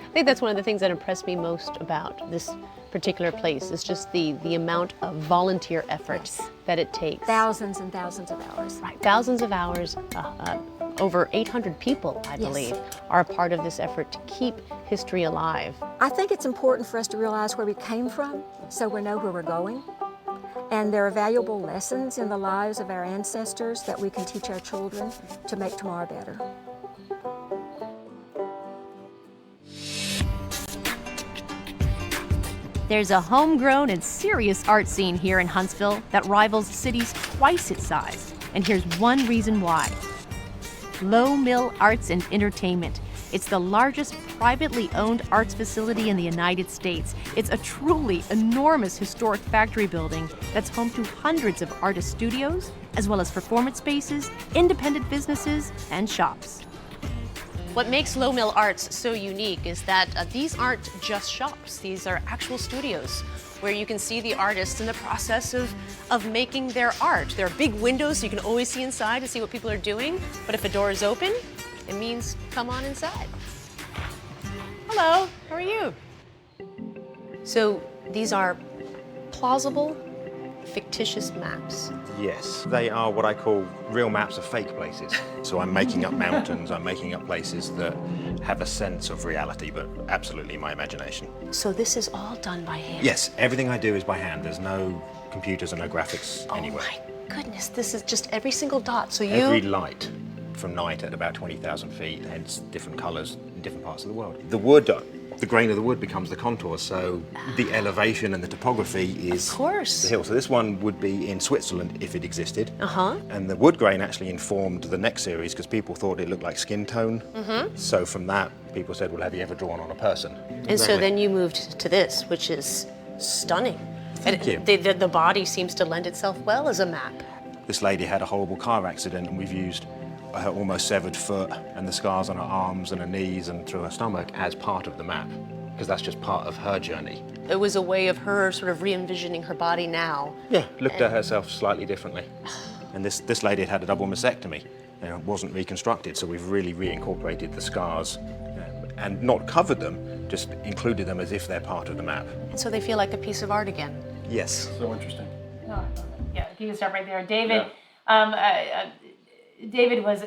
I think that's one of the things that impressed me most about this particular place is just the amount of volunteer effort that it takes. Thousands and thousands of hours. Right, thousands of hours. Over 800 people, I believe, are a part of this effort to keep history alive. I think it's important for us to realize where we came from so we know where we're going. And there are valuable lessons in the lives of our ancestors that we can teach our children to make tomorrow better. There's a homegrown and serious art scene here in Huntsville that rivals cities twice its size. And here's one reason why. Low Mill Arts and Entertainment. It's the largest privately owned arts facility in the United States. It's a truly enormous historic factory building that's home to hundreds of artist studios, as well as performance spaces, independent businesses, and shops. What makes Low Mill Arts so unique is that these aren't just shops. These are actual studios where you can see the artists in the process of making their art. There are big windows so you can always see inside to see what people are doing. But if a door is open, it means come on inside. Hello, how are you? So these are plausible, fictitious maps. Yes, they are what I call real maps of fake places. So I'm making up mountains, I'm making up places that have a sense of reality, but absolutely my imagination. So this is all done by hand? Yes, everything I do is by hand. There's no computers and no graphics anywhere. Oh my goodness, this is just every single dot. So Every light from night at about 20,000 feet, hence different colors in different parts of the world. The wood, the grain of the wood becomes the contour, so the elevation and the topography is the hill. So this one would be in Switzerland if it existed. And the wood grain actually informed the next series because people thought it looked like skin tone. So from that, people said, well, have you ever drawn on a person? And so then you moved to this, which is stunning. Thank you. The body seems to lend itself well as a map. This lady had a horrible car accident and we've used her almost severed foot and the scars on her arms and her knees and through her stomach as part of the map, because that's just part of her journey. It was a way of her sort of re-envisioning her body now. Yeah, looked at herself slightly differently. And this lady had a double mastectomy and it wasn't reconstructed, so we've really reincorporated the scars and not covered them, just included them as if they're part of the map. And so they feel like a piece of art again. Yes. So interesting. Yeah, you can start right there. David, David was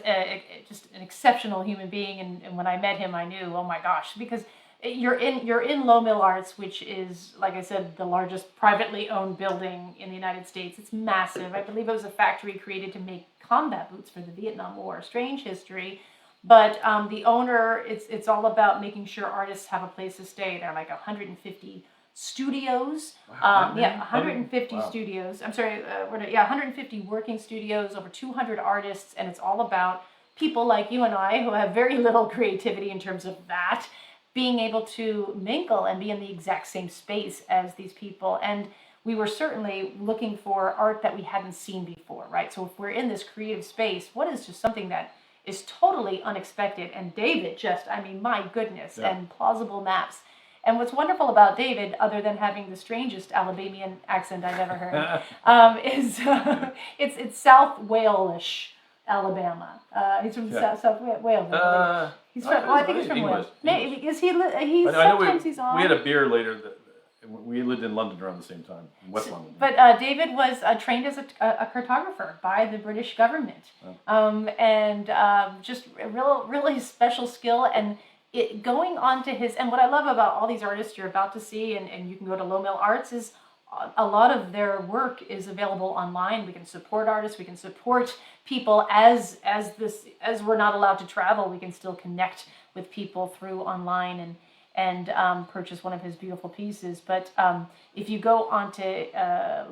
just an exceptional human being, and when I met him, I knew, oh my gosh, because you're in Low Mill Arts, which is, like I said, the largest privately owned building in the United States. It's massive. I believe it was a factory created to make combat boots for the Vietnam War. Strange history, but the owner, it's all about making sure artists have a place to stay. There are like 150 studios. Wow, 150 studios. I'm sorry, 150 working studios, over 200 artists, and it's all about people like you and I who have very little creativity in terms of that, being able to mingle and be in the exact same space as these people. And we were certainly looking for art that we hadn't seen before, right? So if we're in this creative space, what is just something that is totally unexpected? And David just, I mean, my goodness, and plausible maps. And what's wonderful about David, other than having the strangest Alabamian accent I've ever heard, is it's South Wales-ish Alabama. He's from South Wales. He's from. I think he's from Wales. Maybe is he? He's sometimes he's on. We had a beer later. We lived in London around the same time, in West London. But David was trained as a cartographer by the British government, and just a really special skill. And going on to his, and what I love about all these artists you're about to see, and you can go to Low Mill Arts, is a lot of their work is available online. We can support artists, we can support people as we're not allowed to travel, we can still connect with people through online and purchase one of his beautiful pieces. But if you go onto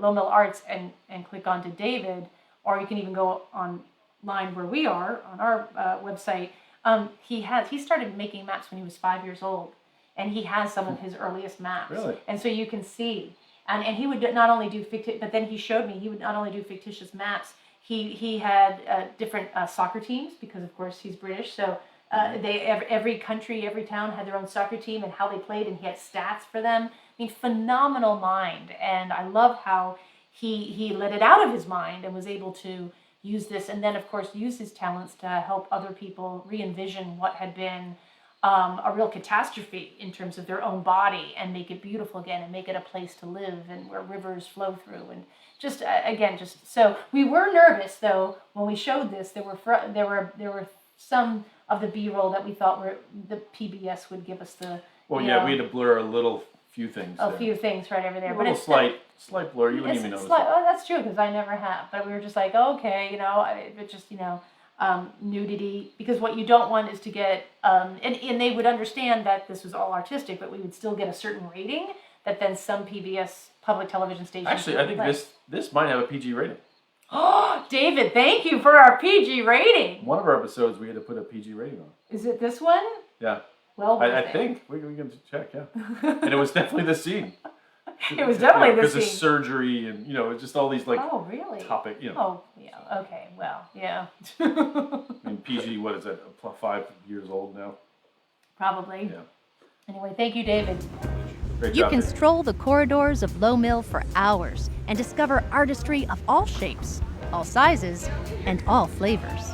Low Mill Arts and click onto David, or you can even go online where we are on our website. He started making maps when he was 5 years old, and he has some of his earliest maps. Really? And so you can see, and he would not only do but then he showed me he would not only do fictitious maps. He had different soccer teams, because of course he's British. So every country, every town had their own soccer team and how they played, and he had stats for them. I mean, phenomenal mind, and I love how he let it out of his mind and was able to use this, and then of course use his talents to help other people re-envision what had been a real catastrophe in terms of their own body, and make it beautiful again, and make it a place to live, and where rivers flow through, and just so we were nervous though when we showed this. There were some of the B-roll that we thought the PBS would give us the. Well, we had to blur a few things. Few things right over there, but it's slight blur. You wouldn't even notice. Oh, that's true, because I never have. But we were just like, okay, but just nudity, because what you don't want is to get and they would understand that this was all artistic, but we would still get a certain rating that then some PBS public television stations. Actually, I think this might have a PG rating. Oh, David, thank you for our PG rating. One of our episodes we had to put a PG rating on. Is it this one? Yeah. Well, I think we can check. Yeah, and it was definitely the scene. It was definitely the because of scene. surgery and just all these like Oh, really? topic. Oh, yeah. Okay. Well, yeah. And PG, what is that? 5 years old now. Probably. Yeah. Anyway, thank you, David. Great You job, can David. stroll the corridors of Low Mill for hours and discover artistry of all shapes, all sizes, and all flavors.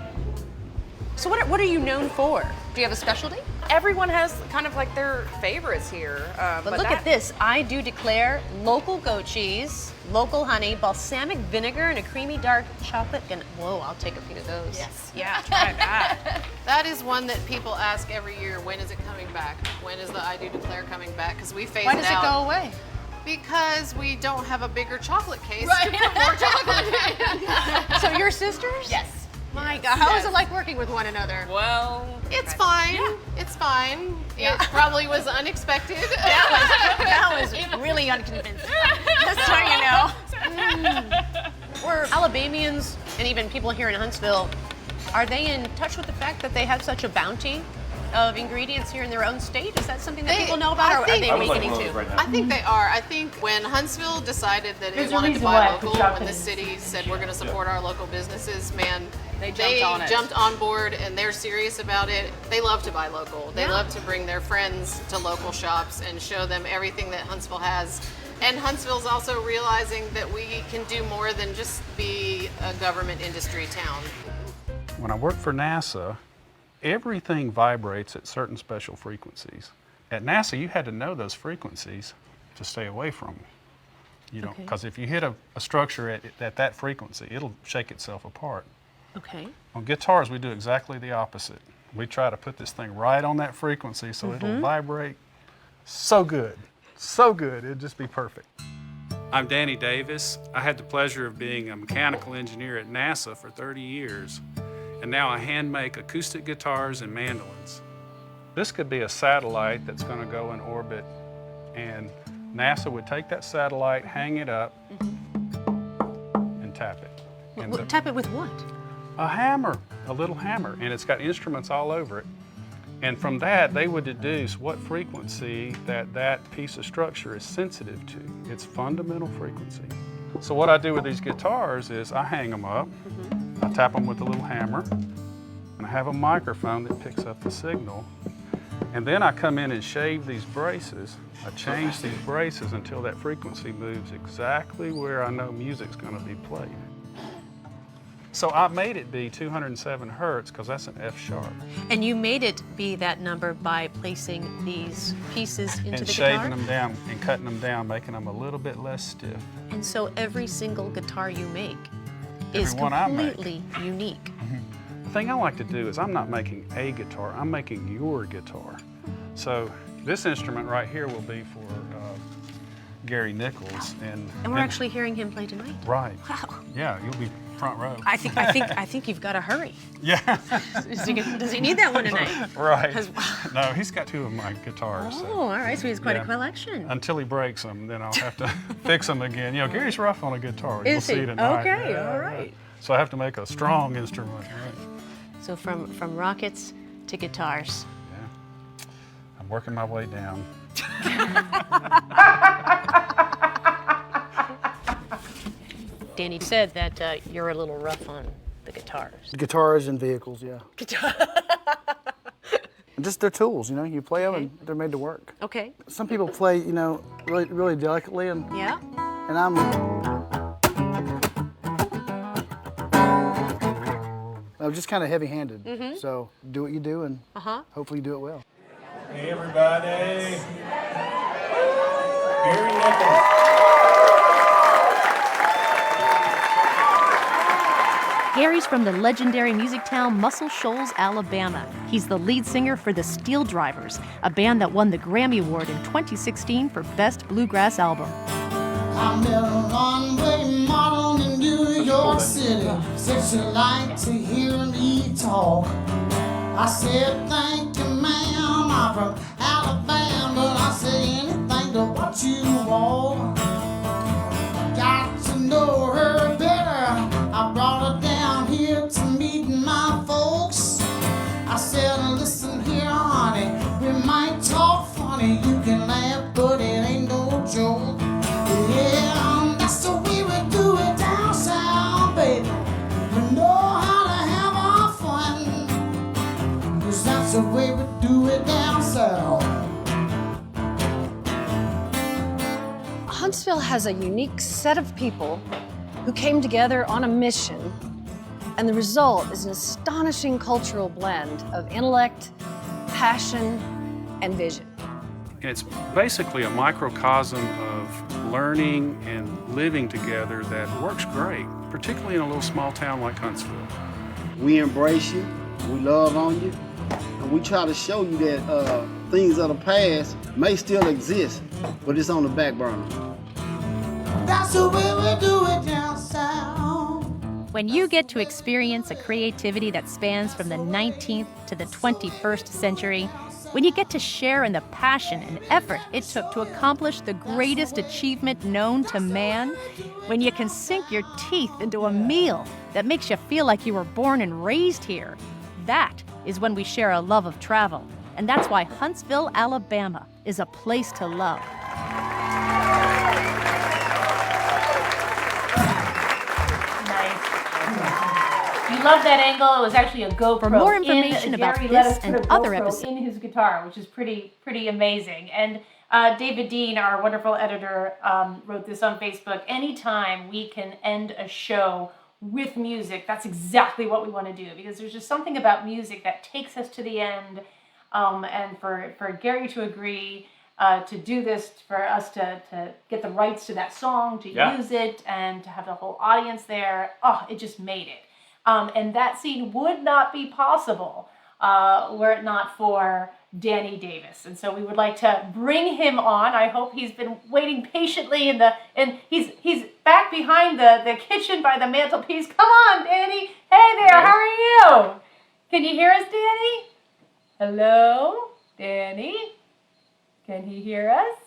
So what are you known for? Do you have a specialty? Everyone has kind of like their favorites here. But look at this. I do declare local goat cheese, local honey, balsamic vinegar, and a creamy dark chocolate. And whoa, I'll take a few of those. Yes, yeah, try that. That is one that people ask every year, when is it coming back? When is the I do declare coming back? Because we phase it out. Why does it go away? Because we don't have a bigger chocolate case Right. to put more chocolate in. So you're sisters? Yes. My God, how is it like working with one another? Well, it's fine. Yeah. It's fine. Yeah. It probably was unexpected. That was really unconvincing. Just so you know. We're Alabamians and even people here in Huntsville, are they in touch with the fact that they have such a bounty of ingredients here in their own state? Is that something that people know about, or are they awakening to? I think they are. I think when Huntsville decided that There's it a wanted to reason buy why I local, put when chocolate the in. city said we're going to support our local businesses, man, They they jumped on it. board and they're serious about it. They love to buy local. They love to bring their friends to local shops and show them everything that Huntsville has. And Huntsville's also realizing that we can do more than just be a government industry town. When I worked for NASA, everything vibrates at certain special frequencies. At NASA, you had to know those frequencies to stay away from them. You know, because if you hit a structure at that frequency, it'll shake itself apart. Okay. On guitars, we do exactly the opposite. We try to put this thing right on that frequency so it'll vibrate so good, it'd just be perfect. I'm Danny Davis. I had the pleasure of being a mechanical engineer at NASA for 30 years, and now I hand make acoustic guitars and mandolins. This could be a satellite that's going to go in orbit, and NASA would take that satellite, hang it up, and tap it. And Tap it with what? a hammer, a little hammer, and it's got instruments all over it. And from that, they would deduce what frequency that piece of structure is sensitive to, its fundamental frequency. So what I do with these guitars is I hang them up, I tap them with a little hammer, and I have a microphone that picks up the signal. And then I come in and shave these braces. I change these braces until that frequency moves exactly where I know music's going to be played. So I made it be 207 hertz because that's an F sharp. And you made it be that number by placing these pieces into And the shaving guitar? them down and cutting them down, making them a little bit less stiff. And so every single guitar you make is Every one I make. completely unique. The thing I like to do is I'm not making a guitar, I'm making your guitar. So this instrument right here will be for Gary Nichols. And And we're actually hearing him play tonight. Right. Wow. Yeah, you'll be front row. I think you've got to hurry. Yeah. Does he need that one tonight? Right. No, he's got two of my guitars. Oh, so, all right. So he has quite yeah. a collection. Until he breaks them, then I'll have to fix them again. You know, Gary's rough on a guitar. Is You'll he? see tonight. Okay, Yeah, all yeah. right. So I have to make a strong instrument. So from rockets to guitars. I'm working my way down. Danny said that you're a little rough on the guitars. Guitars and vehicles, yeah. Just they're tools, you know. You play them and they're made to work. Okay. Some people play, you know, really, really delicately, and Yeah. and I'm just kind of heavy-handed. Mhm. So do what you do, and hopefully you do it well. Hey everybody. Gary Nichols. Gary's from the legendary music town Muscle Shoals, Alabama. He's the lead singer for the Steel Drivers, a band that won the Grammy Award in 2016 for Best Bluegrass Album. I met a runway model in New York City. Said she liked to hear me talk. I said, thank you, ma'am. I'm from Alabama, but I said anything to what you want. Got to know her better. I brought her down here to meet my folks. I said, listen here, honey, we might talk funny. You can laugh, but it ain't no joke. Huntsville has a unique set of people who came together on a mission, and the result is an astonishing cultural blend of intellect, passion, and vision. It's basically a microcosm of learning and living together that works great, particularly in a little small town like Huntsville. We embrace you, we love on you, and we try to show you that things of the past may still exist, but it's on the back burner. That's the way we do it down south. When you get to experience a creativity that spans from the 19th to the 21st century, when you get to share in the passion and effort it took to accomplish the greatest achievement known to man, when you can sink your teeth into a meal that makes you feel like you were born and raised here, that is when we share a love of travel. And that's why Huntsville, Alabama is a place to love. You love that angle. It was actually a GoPro. For more information about Gary let this us and put a other GoPro episodes, in his guitar, which is pretty amazing. And David Dean, our wonderful editor, wrote this on Facebook. Anytime we can end a show with music, that's exactly what we want to do, because there's just something about music that takes us to the end. And for Gary to agree to do this, for us to get the rights to that song, to use it, and to have the whole audience there, it just made it. And that scene would not be possible were it not for Danny Davis. And so we would like to bring him on. I hope he's been waiting patiently and he's back behind the kitchen by the mantelpiece. Come on, Danny. Hey there, how are you? Can you hear us, Danny? Hello, Danny? Can he hear us?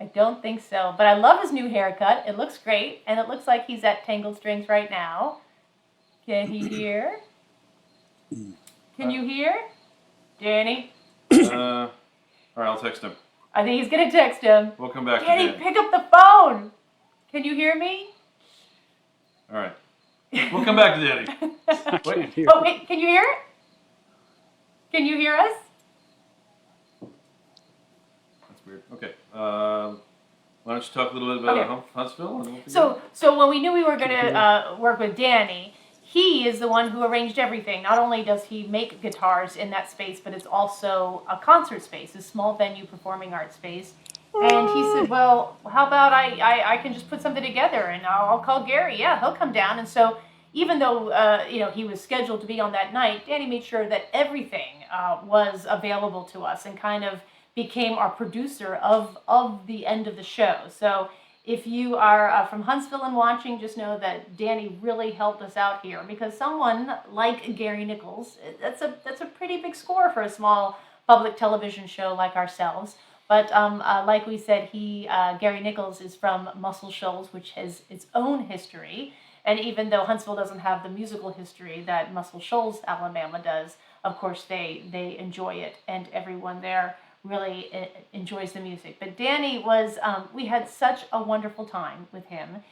I don't think so, but I love his new haircut. It looks great, and it looks like he's at Tangled Strings right now. Can he hear? Can you hear? Danny? All right, I'll text him. I think he's going to text him. We'll come back Danny, to Danny. pick up the phone. Can you hear me? All right. We'll come back to Danny. Wait. Oh, wait, can you hear it? Can you hear us? That's weird. Okay. Why don't you talk a little bit about Huntsville? And So when we knew we were going to work with Danny, he is the one who arranged everything. Not only does he make guitars in that space, but it's also a concert space, a small venue performing arts space. And he said, well, how about I can just put something together and I'll call Gary. Yeah, he'll come down. And so even though he was scheduled to be on that night, Danny made sure that everything was available to us and kind of became our producer of the end of the show. So if you are from Huntsville and watching, just know that Danny really helped us out here, because someone like Gary Nichols, that's a pretty big score for a small public television show like ourselves. But like we said, Gary Nichols is from Muscle Shoals, which has its own history. And even though Huntsville doesn't have the musical history that Muscle Shoals, Alabama does, of course they enjoy it, and everyone there really enjoys the music. But Danny was, we had such a wonderful time with him.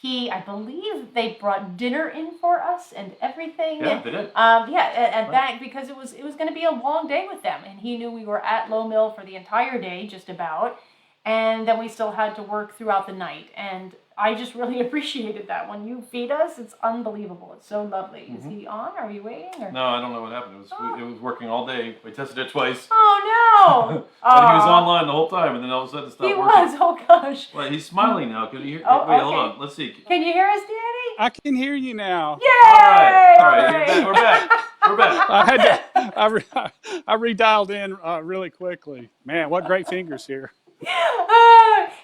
I believe they brought dinner in for us and everything. Yeah, they did. Back, because it was going to be a long day with them, and he knew we were at Low Mill for the entire day, just about, and then we still had to work throughout the night. And I just really appreciated that. When you feed us, it's unbelievable. It's so lovely. Mm-hmm. Is he on? Are you waiting? Or? No, I don't know what happened. It was working all day. We tested it twice. Oh, no! And he was online the whole time, and then all of a sudden it stopped working. He was? Oh, gosh. Well, he's smiling now. Can you hear? Oh, wait, okay. hold on. Let's see. Can you hear us, Danny? I can hear you now. Yay! All right. We're back. We're back. I redialed in really quickly. Man, what great fingers here.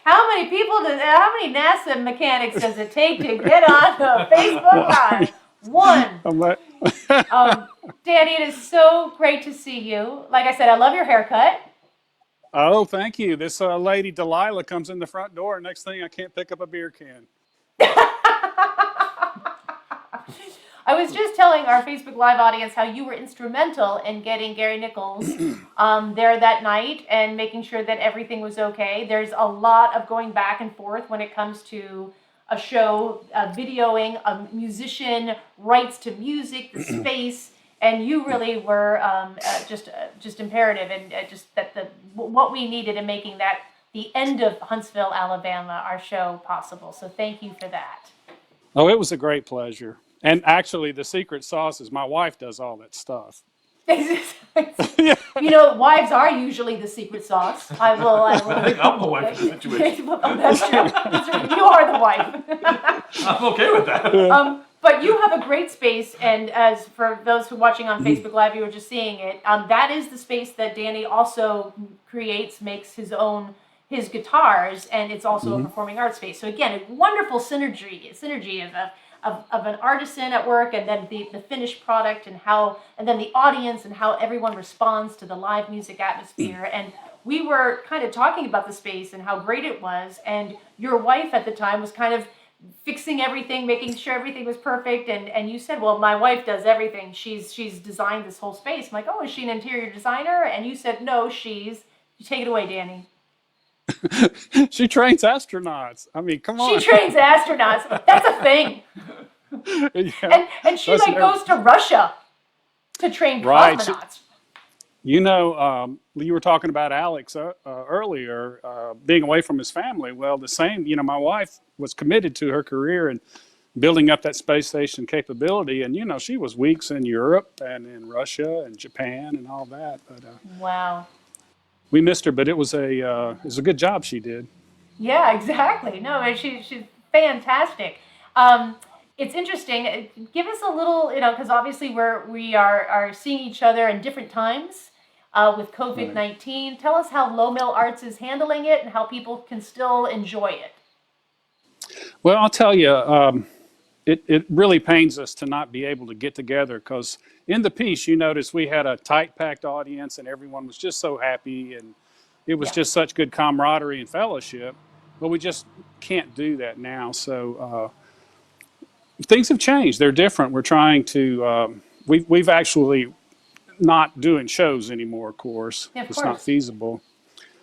How many NASA mechanics does it take to get on Facebook Live? One. Danny, it is so great to see you. Like I said, I love your haircut. Oh, thank you. This lady, Delilah, comes in the front door. Next thing, I can't pick up a beer can. I was just telling our Facebook Live audience how you were instrumental in getting Gary Nichols there that night and making sure that everything was okay. There's a lot of going back and forth when it comes to a show, videoing, a musician, rights to music, the space, and you really were just imperative, and just that what we needed in making that the end of Huntsville, Alabama, our show, possible. So thank you for that. Oh, it was a great pleasure. And actually, the secret sauce is my wife does all that stuff. You know, wives are usually the secret sauce. I think I'm the wife in the situation. Oh, that's true. That's true. You are the wife. I'm okay with that. But you have a great space, and as for those who are watching on Facebook Live, you were just seeing it. That is the space that Danny also creates, makes his guitars, and it's also a performing arts space. So again, a wonderful synergy of an artisan at work, and then the finished product, and then the audience, and how everyone responds to the live music atmosphere. And we were kind of talking about the space and how great it was, and your wife at the time was kind of fixing everything, making sure everything was perfect, and you said, well, my wife does everything. She's designed this whole space. I'm like, oh, is she an interior designer? And you said, no, you take it away, Danny. She trains astronauts. I mean, come on. She trains astronauts. That's a thing. Yeah, and she goes to Russia to train cosmonauts. You know, you were talking about Alex earlier, being away from his family. Well, the same, you know, my wife was committed to her career and building up that space station capability. And, you know, she was weeks in Europe and in Russia and Japan and all that. But wow. We missed her, but it was a good job she did. Yeah, exactly. No, she's fantastic. It's interesting. Give us a little, you know, because obviously we are seeing each other in different times with COVID-19. Right. Tell us how Low Mill Arts is handling it and how people can still enjoy it. Well, I'll tell you, it really pains us to not be able to get together, because in the piece, you notice we had a tight packed audience and everyone was just so happy, and it was just such good camaraderie and fellowship, but we just can't do that now. So things have changed. They're different. We're trying to, we've actually not doing shows anymore, of course. Yeah, of it's course. not feasible.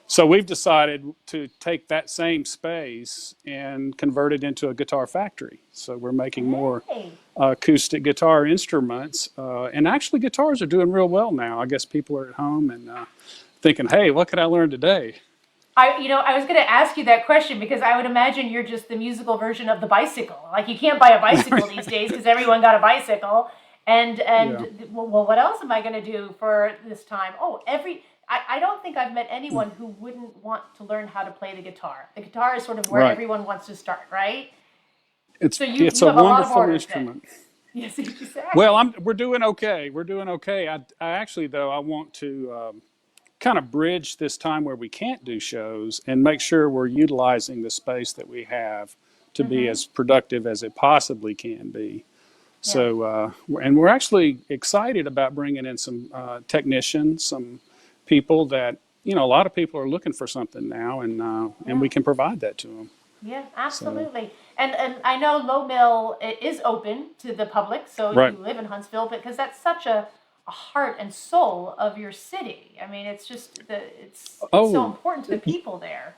So we've decided to take that same space and convert it into a guitar factory. So we're making more acoustic guitar instruments. And actually guitars are doing real well now. I guess people are at home and thinking, hey, what could I learn today? I was going to ask you that question, because I would imagine you're just the musical version of the bicycle. Like, you can't buy a bicycle these days because everyone got a bicycle. Well, what else am I going to do for this time? Oh, I don't think I've met anyone who wouldn't want to learn how to play the guitar. The guitar is sort of where everyone wants to start, right? It's you a wonderful instrument. Yes, exactly. Well, we're doing okay. We're doing okay. I actually, though, I want to kind of bridge this time where we can't do shows and make sure we're utilizing the space that we have to be as productive as it possibly can be. Yeah. So, and we're actually excited about bringing in some technicians, some people that, you know, a lot of people are looking for something now, and we can provide that to them. Yeah, absolutely. So. And I know Low Mill is open to the public, so if you live in Huntsville, because that's such a heart and soul of your city. I mean, it's just it's so important to the people there.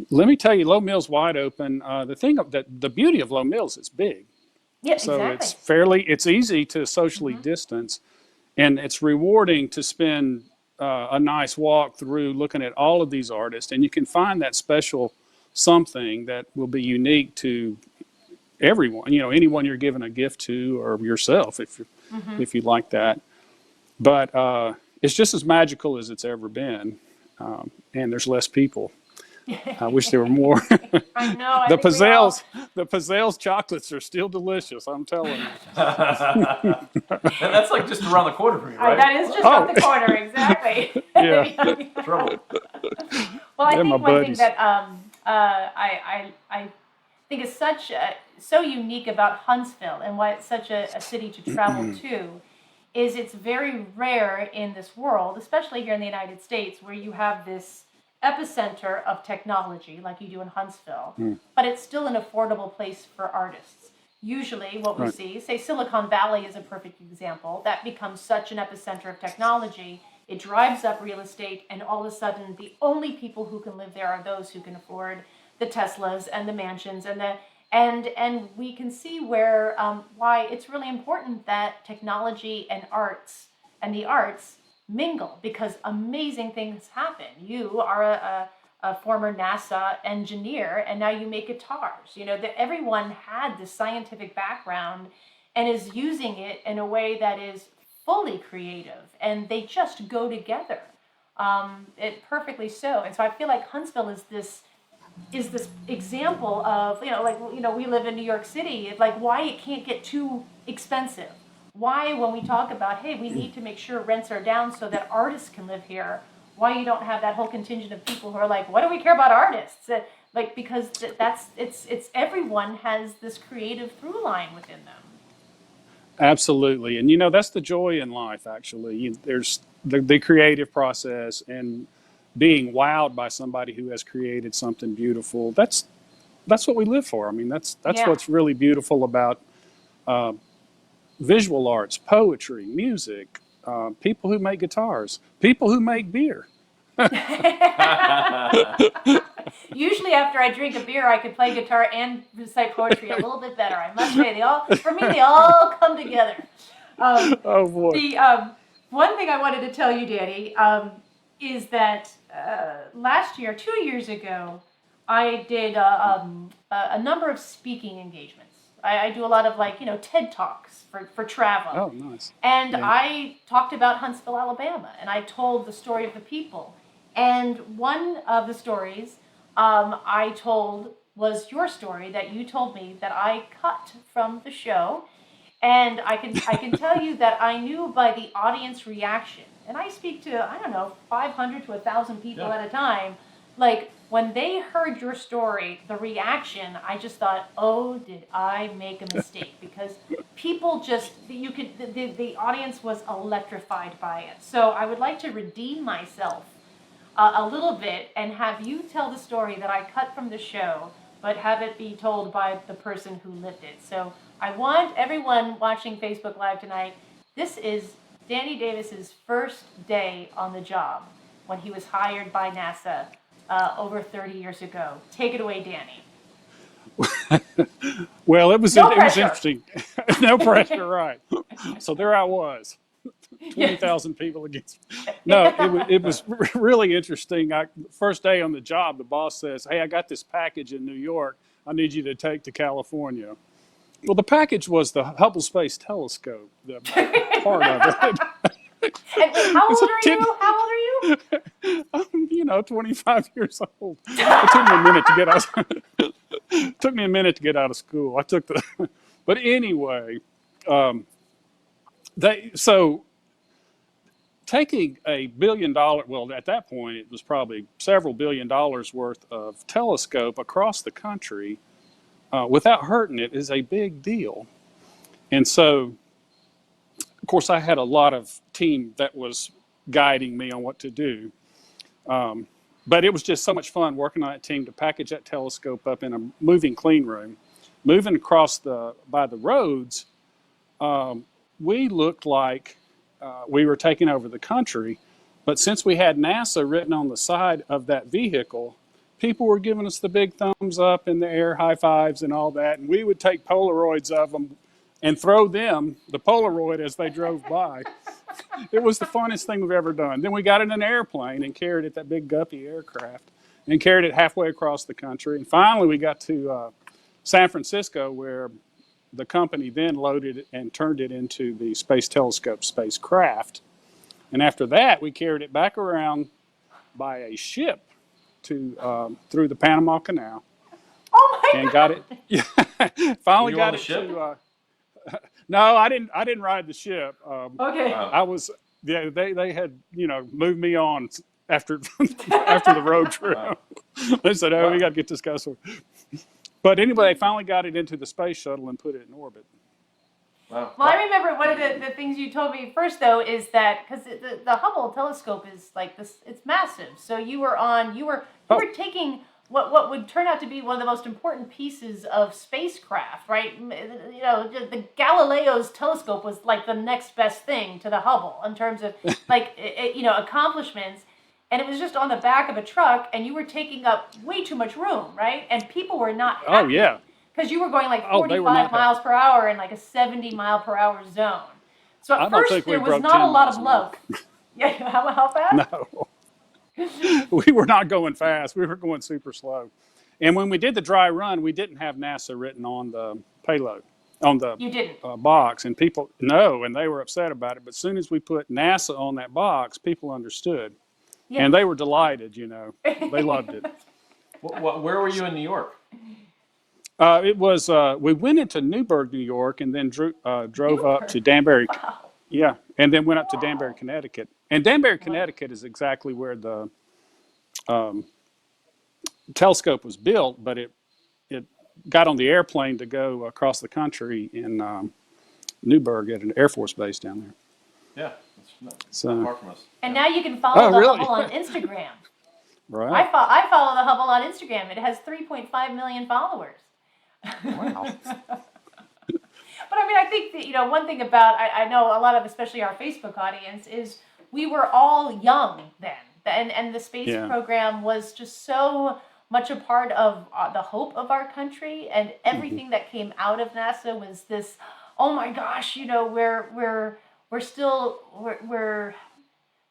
Let me tell you, Low Mill's wide open. The beauty of Low Mill's, it's big. Yeah, so exactly. it's easy to socially distance, and it's rewarding to spend a nice walk through looking at all of these artists, and you can find that special something that will be unique to everyone, you know, anyone you're giving a gift to, or yourself if you like that. But it's just as magical as it's ever been, and there's less people. I wish there were more. I know. The Pizzelles chocolates are still delicious, I'm telling you. And that's like just around the corner from you, right? That is just around the corner, exactly. Yeah. Trouble. Well, I think one thing that I think is so unique about Huntsville, and why it's such a city to travel to, is it's very rare in this world, especially here in the United States, where you have this epicenter of technology like you do in Huntsville, but it's still an affordable place for artists. Usually what we see, say Silicon Valley is a perfect example, that becomes such an epicenter of technology, it drives up real estate, and all of a sudden the only people who can live there are those who can afford the Teslas and the mansions and we can see where why it's really important that technology and the arts mingle, because amazing things happen. You are a former NASA engineer, and now you make guitars. You know, that everyone had this scientific background and is using it in a way that is fully creative, and they just go together. It perfectly so. And so I feel like Huntsville is this example of, we live in New York City, like why it can't get too expensive. Why, when we talk about, hey, we need to make sure rents are down so that artists can live here, why you don't have that whole contingent of people who are like, what do we care about artists? Because it's everyone has this creative through line within them. Absolutely. And that's the joy in life, actually. There's the creative process and being wowed by somebody who has created something beautiful. That's what we live for. I mean, that's what's really beautiful about visual arts, poetry, music, people who make guitars, people who make beer. Usually after I drink a beer, I can play guitar and recite poetry a little bit better. I must say, they all come together. Oh boy. The one thing I wanted to tell you, Danny, is that last year, 2 years ago, I did a number of speaking engagements. I do a lot of TED Talks for travel. Oh, nice. And I talked about Huntsville, Alabama, and I told the story of the people. And one of the stories I told was your story that you told me that I cut from the show. And I can tell you that I knew by the audience reaction, and I speak to, 500 to 1,000 people at a time, like when they heard your story, the reaction, I just thought, oh, did I make a mistake? Because people the audience was electrified by it. So I would like to redeem myself a little bit and have you tell the story that I cut from the show, but have it be told by the person who lived it. So I want everyone watching Facebook Live tonight, this is Danny Davis's first day on the job when he was hired by NASA over 30 years ago. Take it away, Danny. Well, it was pressure. Interesting. No pressure, right. So there I was. 20,000 people against me. No, it was really interesting. First day on the job, the boss says, hey, I got this package in New York I need you to take to California. Well, the package was the Hubble Space Telescope, the part of it. And how old are you? 25 years old. It took me a minute to get out of school. But anyway, taking $1 billion, well, at that point, it was probably several $1 billion worth of telescope across the country without hurting it is a big deal. And so, of course, I had a lot of team that was guiding me on what to do. But it was just so much fun working on that team to package that telescope up in a moving clean room. Moving across by the roads, we looked like we were taking over the country. But since we had NASA written on the side of that vehicle, people were giving us the big thumbs up in the air, high fives and all that. And we would take Polaroids of them and throw them the Polaroid as they drove by. It was the funnest thing we've ever done. Then we got in an airplane and carried it, that big Guppy aircraft, and carried it halfway across the country. And finally we got to San Francisco, where the company then loaded it and turned it into the Space Telescope spacecraft. And after that, we carried it back around by a ship to through the Panama Canal. Oh my and God. Got it. Finally Were you got on the it ship? to. No, I didn't ride the ship. Okay. I was. Yeah, they had moved me on after the road trip. Wow. They said, "Oh, we got to get this guy sorted." But anyway, they finally got it into the space shuttle and put it in orbit. Wow. Well, I remember one of the things you told me first, though, is that because the Hubble telescope is like this, it's massive. So you were taking what would turn out to be one of the most important pieces of spacecraft, right? The Galileo's telescope was like the next best thing to the Hubble in terms of accomplishments. And it was just on the back of a truck, and you were taking up way too much room, right? And people were not happy. Oh, yeah. Because you were going like they were 45 not miles per hour in like a 70 mile per hour zone. So I at don't first think we there was broke not 10 a lot miles of an hour. love. Yeah, how fast? No. We were not going fast. We were going super slow. And when we did the dry run, we didn't have NASA written on the payload, on the You didn't. box. And people, no, and they were upset about it. But as soon as we put NASA on that box, people understood. Yeah. And they were delighted, you know. They loved it. Where were you in New York? It was, we went into Newburgh, New York, and then drove up to Danbury. Wow. Yeah, and then went up to Danbury, Connecticut. And Danbury, Connecticut is exactly where the telescope was built, but it got on the airplane to go across the country in Newburgh at an Air Force base down there. Yeah, that's not So, far from us. And now you can follow the really? Hubble on Instagram. right. I follow the Hubble on Instagram. It has 3.5 million followers. Wow. But I mean, I think that, you know, one thing about, I know a lot of, especially our Facebook audience, is we were all young then. And the space Yeah. program was just so much a part of the hope of our country. And everything that came out of NASA was this, oh my gosh, you know, we're still,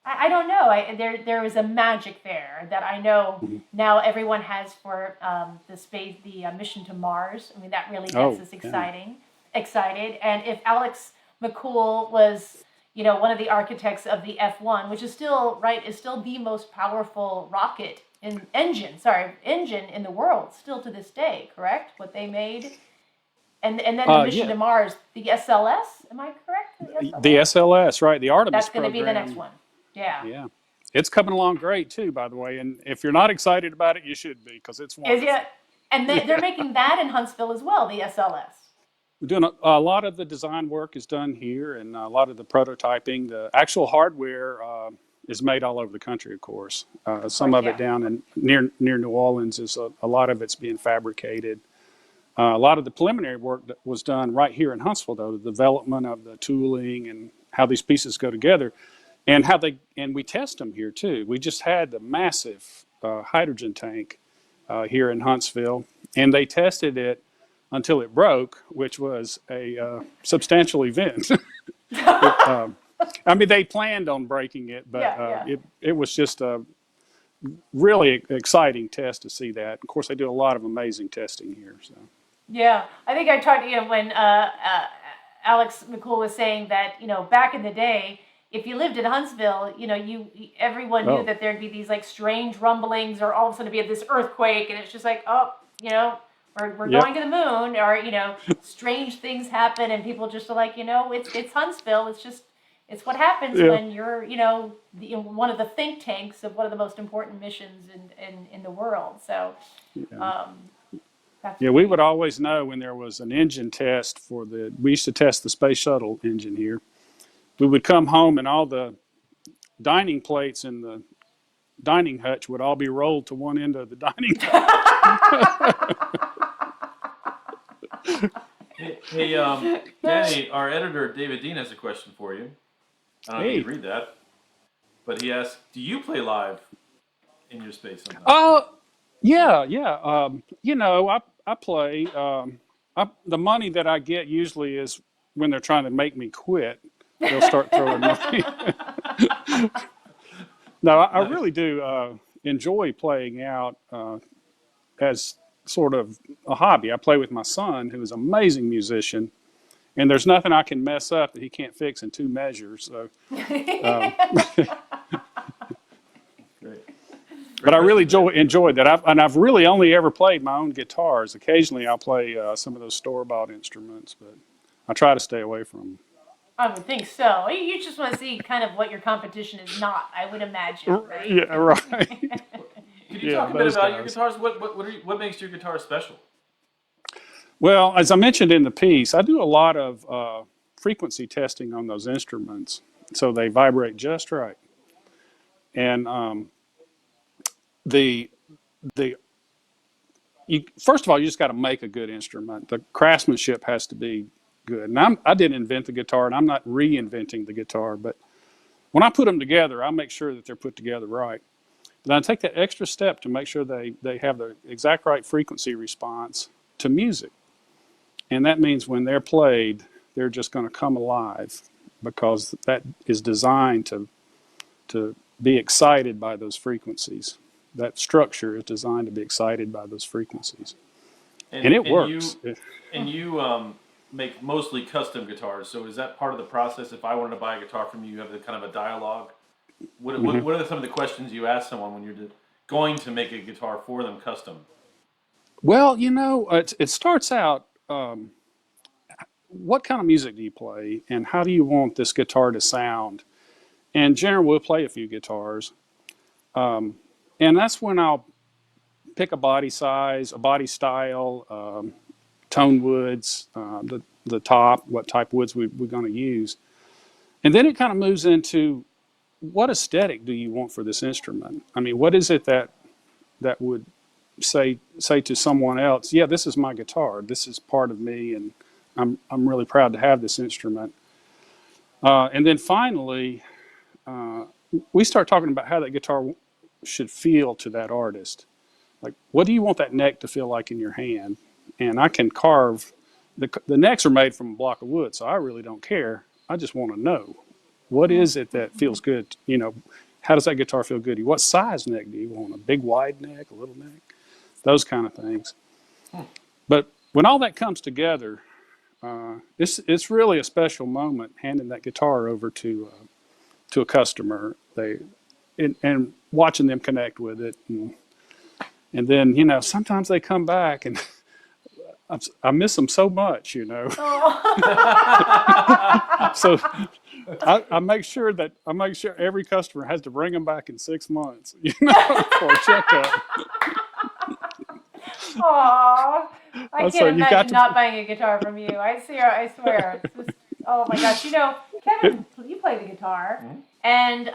I don't know. There was a magic there that I know now everyone has for the space, the mission to Mars. I mean, that really gets us excited. And if Alex McCool was, you know, one of the architects of the F1, which is still the most powerful rocket engine in the world, still to this day, correct? What they made. And then the mission to Mars, the SLS, am I correct? The SLS, right, the Artemis That's going to be the program. next one. Yeah. Yeah. It's coming along great, too, by the way. And if you're not excited about it, you should be, because it's wonderful. And they're making that in Huntsville as well, the SLS. We're doing a lot of the design work is done here, and a lot of the prototyping. The actual hardware is made all over the country, of course. Some of it down in near New Orleans is a lot of it's being fabricated. A lot of the preliminary work that was done right here in Huntsville, though, the development of the tooling and how these pieces go together, and we test them here too. We just had the massive hydrogen tank here in Huntsville, and they tested it until it broke, which was a substantial event. I mean, they planned on breaking it, but it was just a really exciting test to see that. Of course, they do a lot of amazing testing here. So. Yeah, I think I talked to you when Alex McCool was saying that, you know, back in the day, if you lived in Huntsville, you know, everyone knew that there'd be these like strange rumblings, or all of a sudden be this earthquake, and it's just like, oh, you know, we're going to the moon, or, you know, strange things happen, and people just are like, you know, it's Huntsville. It's what happens when you're, you know, one of the think tanks of one of the most important missions in the world. So, we would always know when there was an engine test we used to test the space shuttle engine here. We would come home and all the dining plates in the dining hutch would all be rolled to one end of the dining hutch. Hey, Danny, our editor, David Dean, has a question for you. I don't know if you can read that, but he asked, do you play live in your space sometimes? Yeah. You know, I play. The money that I get usually is when they're trying to make me quit. They'll start throwing money. No, I really do enjoy playing out as sort of a hobby. I play with my son, who is an amazing musician, and there's nothing I can mess up that he can't fix in 2 measures. So, but I really enjoyed that. I've really only ever played my own guitars. Occasionally, I'll play some of those store-bought instruments, but I try to stay away from them. I would think so. You just want to see kind of what your competition is not, I would imagine. Right? Yeah, right. Could you talk a bit about your guitars? What makes your guitar special? Well, as I mentioned in the piece, I do a lot of frequency testing on those instruments, so they vibrate just right. And first of all, you just got to make a good instrument. The craftsmanship has to be good. And I didn't invent the guitar, and I'm not reinventing the guitar, but when I put them together, I make sure that they're put together right. Then I take that extra step to make sure they have the exact right frequency response to music. And that means when they're played, they're just going to come alive, because that is designed to be excited by those frequencies. That structure is designed to be excited by those frequencies. And it works. You make mostly custom guitars. So is that part of the process? If I wanted to buy a guitar from you, you have the kind of a dialogue. What are some of the questions you ask someone when you're going to make a guitar for them custom? Well, it starts out, what kind of music do you play, and how do you want this guitar to sound? And generally, we'll play a few guitars. And that's when I'll pick a body size, a body style, tone woods, the top, what type woods we're going to use. And then it kind of moves into what aesthetic do you want for this instrument? I mean, what is it that would say to someone else, yeah, this is my guitar, this is part of me, and I'm really proud to have this instrument. And then finally, we start talking about how that guitar should feel to that artist. Like, what do you want that neck to feel like in your hand? And I can carve, the necks are made from a block of wood, so I really don't care. I just want to know, what is it that feels good? How does that guitar feel good? What size neck do you want? A big wide neck, a little neck? Those kind of things. But when all that comes together, it's really a special moment handing that guitar over to a customer. And watching them connect with it, and then sometimes they come back and I miss them so much, So I make sure every customer has to bring them back in 6 months, for a checkup. Aww, I can't imagine not buying a guitar from you. I swear. It's just, oh my gosh, Kevin, you play the guitar. And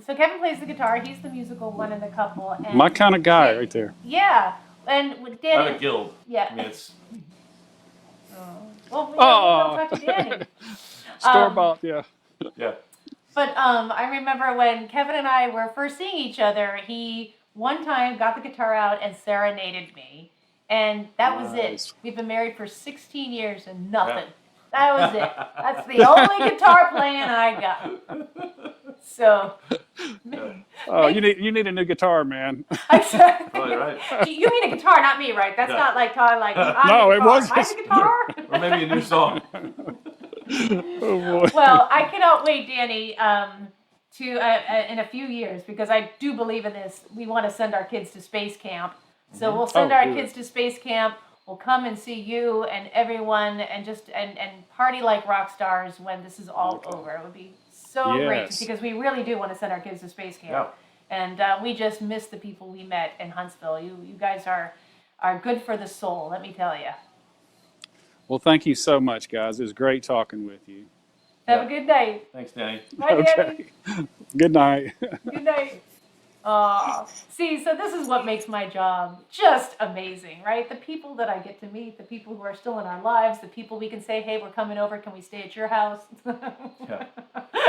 so Kevin plays the guitar. He's the musical one in the couple. And my kind of guy right there. Yeah. And with Danny. Not a guild. Yeah. I mean, it's... Well, we'll talk to Danny. Store-bought, yeah. Yeah. But I remember when Kevin and I were first seeing each other, he one time got the guitar out and serenaded me. And that was it. We've been married for 16 years and nothing. Yeah. That was it. That's the only guitar playing I got. So. Oh, you need a new guitar, man. Exactly. Oh, right. You mean a guitar, not me, right? That's not like Todd, like, no, it wasn't. I'm a guitar. Or maybe a new song. Oh, boy. Well, I cannot wait, Danny, to in a few years, because I do believe in this. We want to send our kids to space camp. So we'll send our kids to space camp. We'll come and see you and everyone and just and party like rock stars when this is all over. It would be so great, because we really do want to send our kids to space camp. Yeah. And we just miss the people we met in Huntsville. You guys are good for the soul, let me tell you. Well, thank you so much, guys. It was great talking with you. Have a good night. Thanks, Danny. Bye, Danny. Good night. Good night. See, so this is what makes my job just amazing, right? The people that I get to meet, the people who are still in our lives, the people we can say, hey, we're coming over, can we stay at your house? Yeah.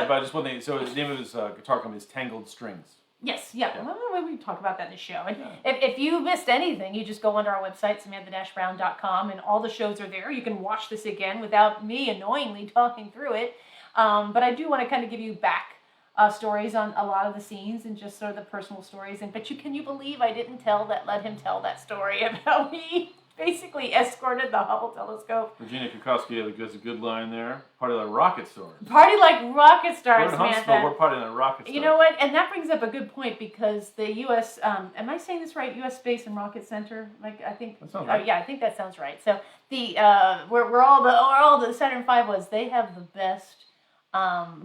But just one thing, so the name of his guitar company is Tangled Strings. Yes, yeah. Well, we talk about that in the show. And if you missed anything, you just go onto our website, samantha-brown.com, and all the shows are there. You can watch this again without me annoyingly talking through it. But I do want to kind of give you back stories on a lot of the scenes and just sort of the personal stories. But can you believe I didn't let him tell that story of how he basically escorted the Hubble telescope. Virginia Kokoski has a good line there. Party like rocket stars. Party like rocket stars, Samantha. Huntsville, we're partying like rocket stars. You know what? And that brings up a good point, because the U.S. Am I saying this right? U.S. Space and Rocket Center. Like I think. That sounds right. Yeah, I think that sounds right. So the where all the Saturn V was, they have the best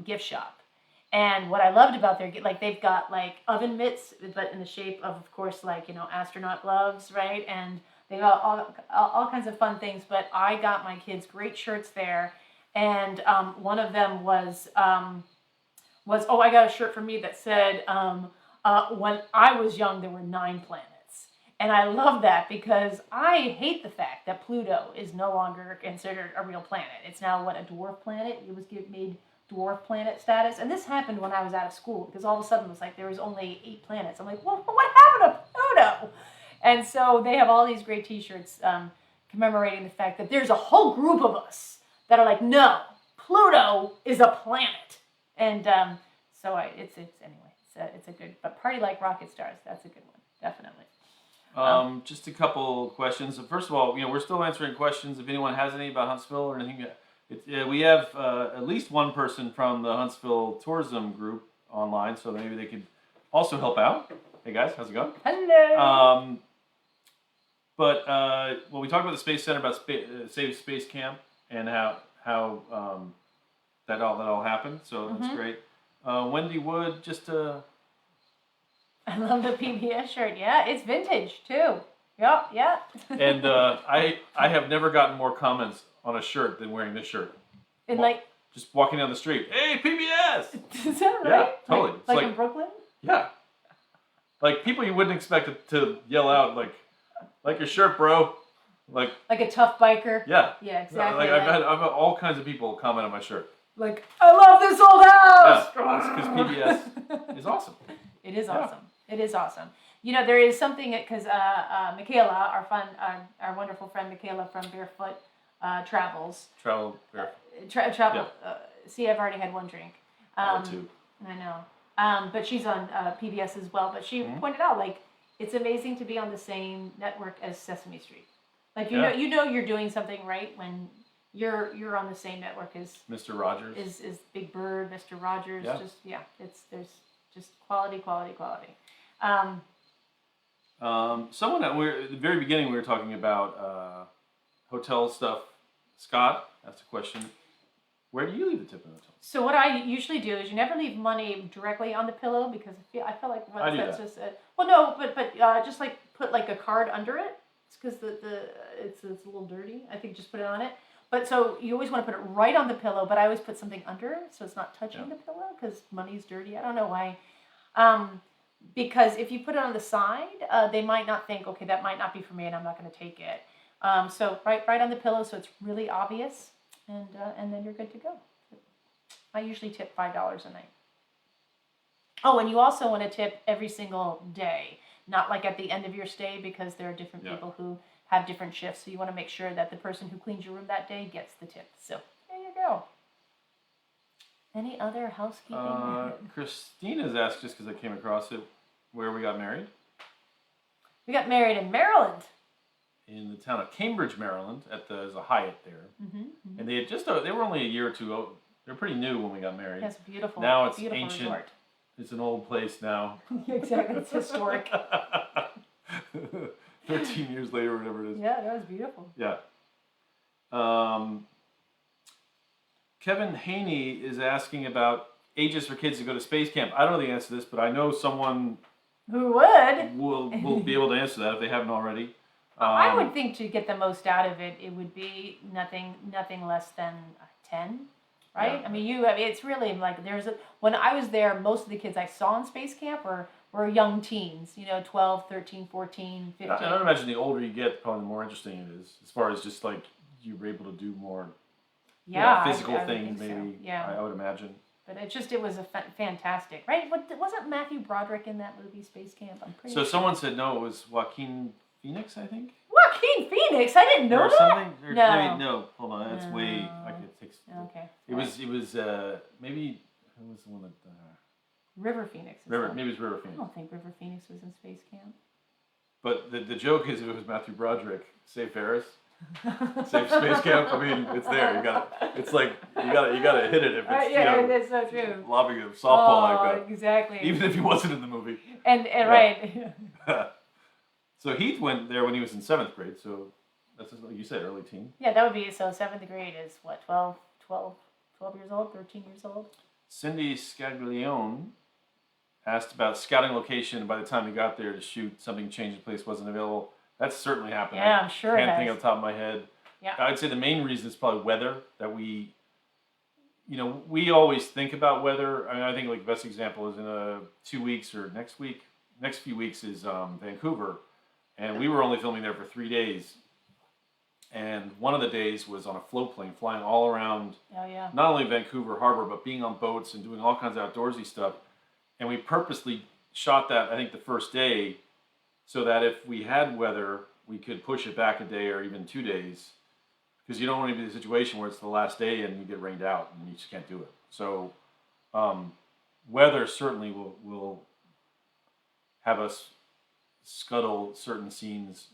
gift shop. And what I loved about their, like, they've got like oven mitts, but in the shape of course, like, astronaut gloves, right? And they got all kinds of fun things. But I got my kids great shirts there, and one of them was I got a shirt for me that said when I was young there were 9 planets, and I love that because I hate the fact that Pluto is no longer considered a real planet. It's now a dwarf planet. It was made dwarf planet status, and this happened when I was out of school, because all of a sudden it was like there was only 8 planets. I'm like, well, what happened to Pluto? And so they have all these great T-shirts commemorating the fact that there's a whole group of us that are like, no, Pluto is a planet, and so it's anyway. it's a good. But Party Like Rocket Stars, that's a good one, definitely. Just a couple questions. First of all, we're still answering questions. If anyone has any about Huntsville or anything, we have at least one person from the Huntsville tourism group online, so maybe they could also help out. Hey guys, how's it going? Hello. We talked about the Space Center, about Save Space Camp, and how that all happened. So that's great. Wendy Wood, just I love the PBS shirt. Yeah, it's vintage too. Yep, yeah. And I have never gotten more comments on a shirt than wearing this shirt. And just walking down the street, hey PBS! Is that right? Yeah, totally. Like in Brooklyn? Yeah. Like people you wouldn't expect to yell out like your shirt, bro. Like a tough biker. Yeah. Yeah, exactly. I've had all kinds of people comment on my shirt. Like, I love this old house. Yeah, because PBS is awesome. It is awesome. It is awesome. There is something because Michaela, our wonderful friend Michaela from Barefoot Travels. Travel Barefoot. Travel. Yeah. See, I've already had one drink. Too. I know. But she's on PBS as well. But she pointed out it's amazing to be on the same network as Sesame Street. You know you're doing something right when you're on the same network as Mr. Rogers. Is Big Bird, Mr. Rogers. Yeah. There's just quality. Someone at the very beginning we were talking about hotel stuff. Scott asked a question. Where do you leave the tip in the hotel? So what I usually do is you never leave money directly on the pillow because I feel like that's just just put a card under it. It's because it's a little dirty. I think just put it on it. But so you always want to put it right on the pillow, but I always put something under it so it's not touching the pillow because money's dirty. I don't know why. Because if you put it on the side, they might not think, okay, that might not be for me and I'm not going to take it. So right on the pillow so it's really obvious and then you're good to go. I usually tip $5 a night. Oh, and you also want to tip every single day, not like at the end of your stay because there are different people who have different shifts. So you want to make sure that the person who cleans your room that day gets the tip. So there you go. Any other housekeeping? Christina's asked, just because I came across it, where we got married. We got married in Maryland. In the town of Cambridge, Maryland, there's a Hyatt there. Mm-hmm. And they had they were only a year or two old. They were pretty new when we got married. That's beautiful. Now it's beautiful ancient. Resort. It's an old place now. Exactly, it's historic. 13 years later, whatever it is. Yeah, that was beautiful. Yeah. Kevin Haney is asking about ages for kids to go to space camp. I don't know the answer to this, but I know someone who would will be able to answer that if they haven't already. I would think to get the most out of it, it would be nothing less than 10, right? Yeah. I mean, it's really when I was there, most of the kids I saw in space camp were young teens, 12, 13, 14, 15. I would imagine the older you get, probably the more interesting it is, as far as just you were able to do more physical things, maybe. So. Yeah. I would imagine. But it was a fantastic, right? Wasn't Matthew Broderick in that movie Space Camp? I'm pretty sure. Someone said no, it was Joaquin Phoenix, I think. Joaquin Phoenix? I didn't know that. Something? No. No. Hold on, that's way. Okay. It was maybe who was the one that? River Phoenix. Maybe it was River Phoenix. I don't think River Phoenix was in Space Camp. But the joke is, if it was Matthew Broderick, save Ferris, save Space Camp. I mean, it's there. You gotta hit it if it's that's so true. Lobbing a softball like that. Exactly. Even if he wasn't in the movie. And right. So Heath went there when he was in 7th grade. So that's like you said, early teen. Yeah, that would be 7th grade is what 12 years old, 13 years old. Cindy Scaglione asked about scouting location. By the time he got there to shoot, something changed. The place wasn't available. That's certainly happened. Yeah, I'm sure. I can't think off the top of my head. Yeah. I'd say the main reason is probably weather. That we always think about weather. I mean, I think the best example is in 2 weeks or next few weeks is Vancouver, and we were only filming there for 3 days. And one of the days was on a float plane flying all around, not only Vancouver Harbor, but being on boats and doing all kinds of outdoorsy stuff. And we purposely shot that, I think, the first day, so that if we had weather, we could push it back a day or even 2 days. Because you don't want to be in a situation where it's the last day and you get rained out and you just can't do it. So weather certainly will have us scuttle certain scenes.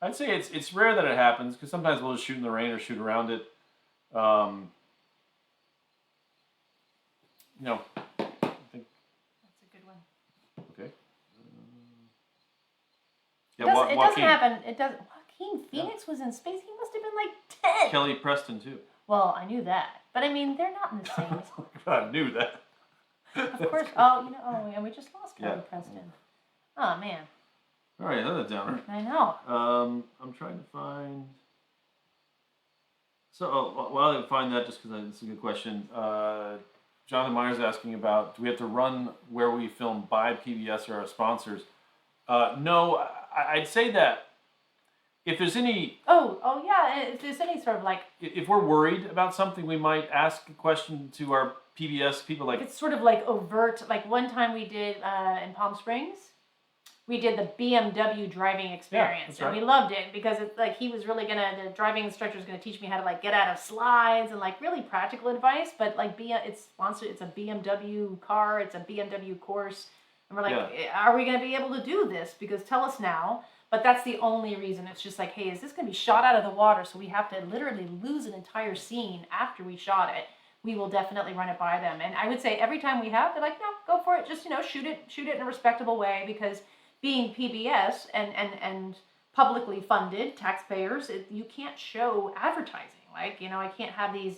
I'd say it's rare that it happens because sometimes we'll just shoot in the rain or shoot around it. You know, I think That's a good one. okay. It doesn't happen. It doesn't. Joaquin Phoenix was in space. He must have been like 10. Kelly Preston too. Well, I knew that, but I mean, they're not in the same. I knew that. Of course. Oh, yeah, we just lost Kelly Preston. Oh man. All right, another downer. I know. I'm trying to find. So, while I find that, just because it's a good question, Jonathan Meyer's asking about: do we have to run where we film by PBS or our sponsors? No, I'd say that if there's any. Oh yeah. If there's any sort of like. If we're worried about something, we might ask a question to our PBS people. Like it's sort of like overt. Like one time we did in Palm Springs. We did the BMW driving experience, and we loved it because it's like the driving instructor was gonna teach me how to like get out of slides and like really practical advice. But like it's sponsored, it's a BMW car, it's a BMW course, and we're like, are we gonna be able to do this? Because tell us now. But that's the only reason. It's just like, hey, is this gonna be shot out of the water? So we have to literally lose an entire scene after we shot it. We will definitely run it by them, and I would say every time we have, they're like, no, go for it. Just shoot it in a respectable way because. Being PBS and publicly funded taxpayers, you can't show advertising. Like, I can't have these,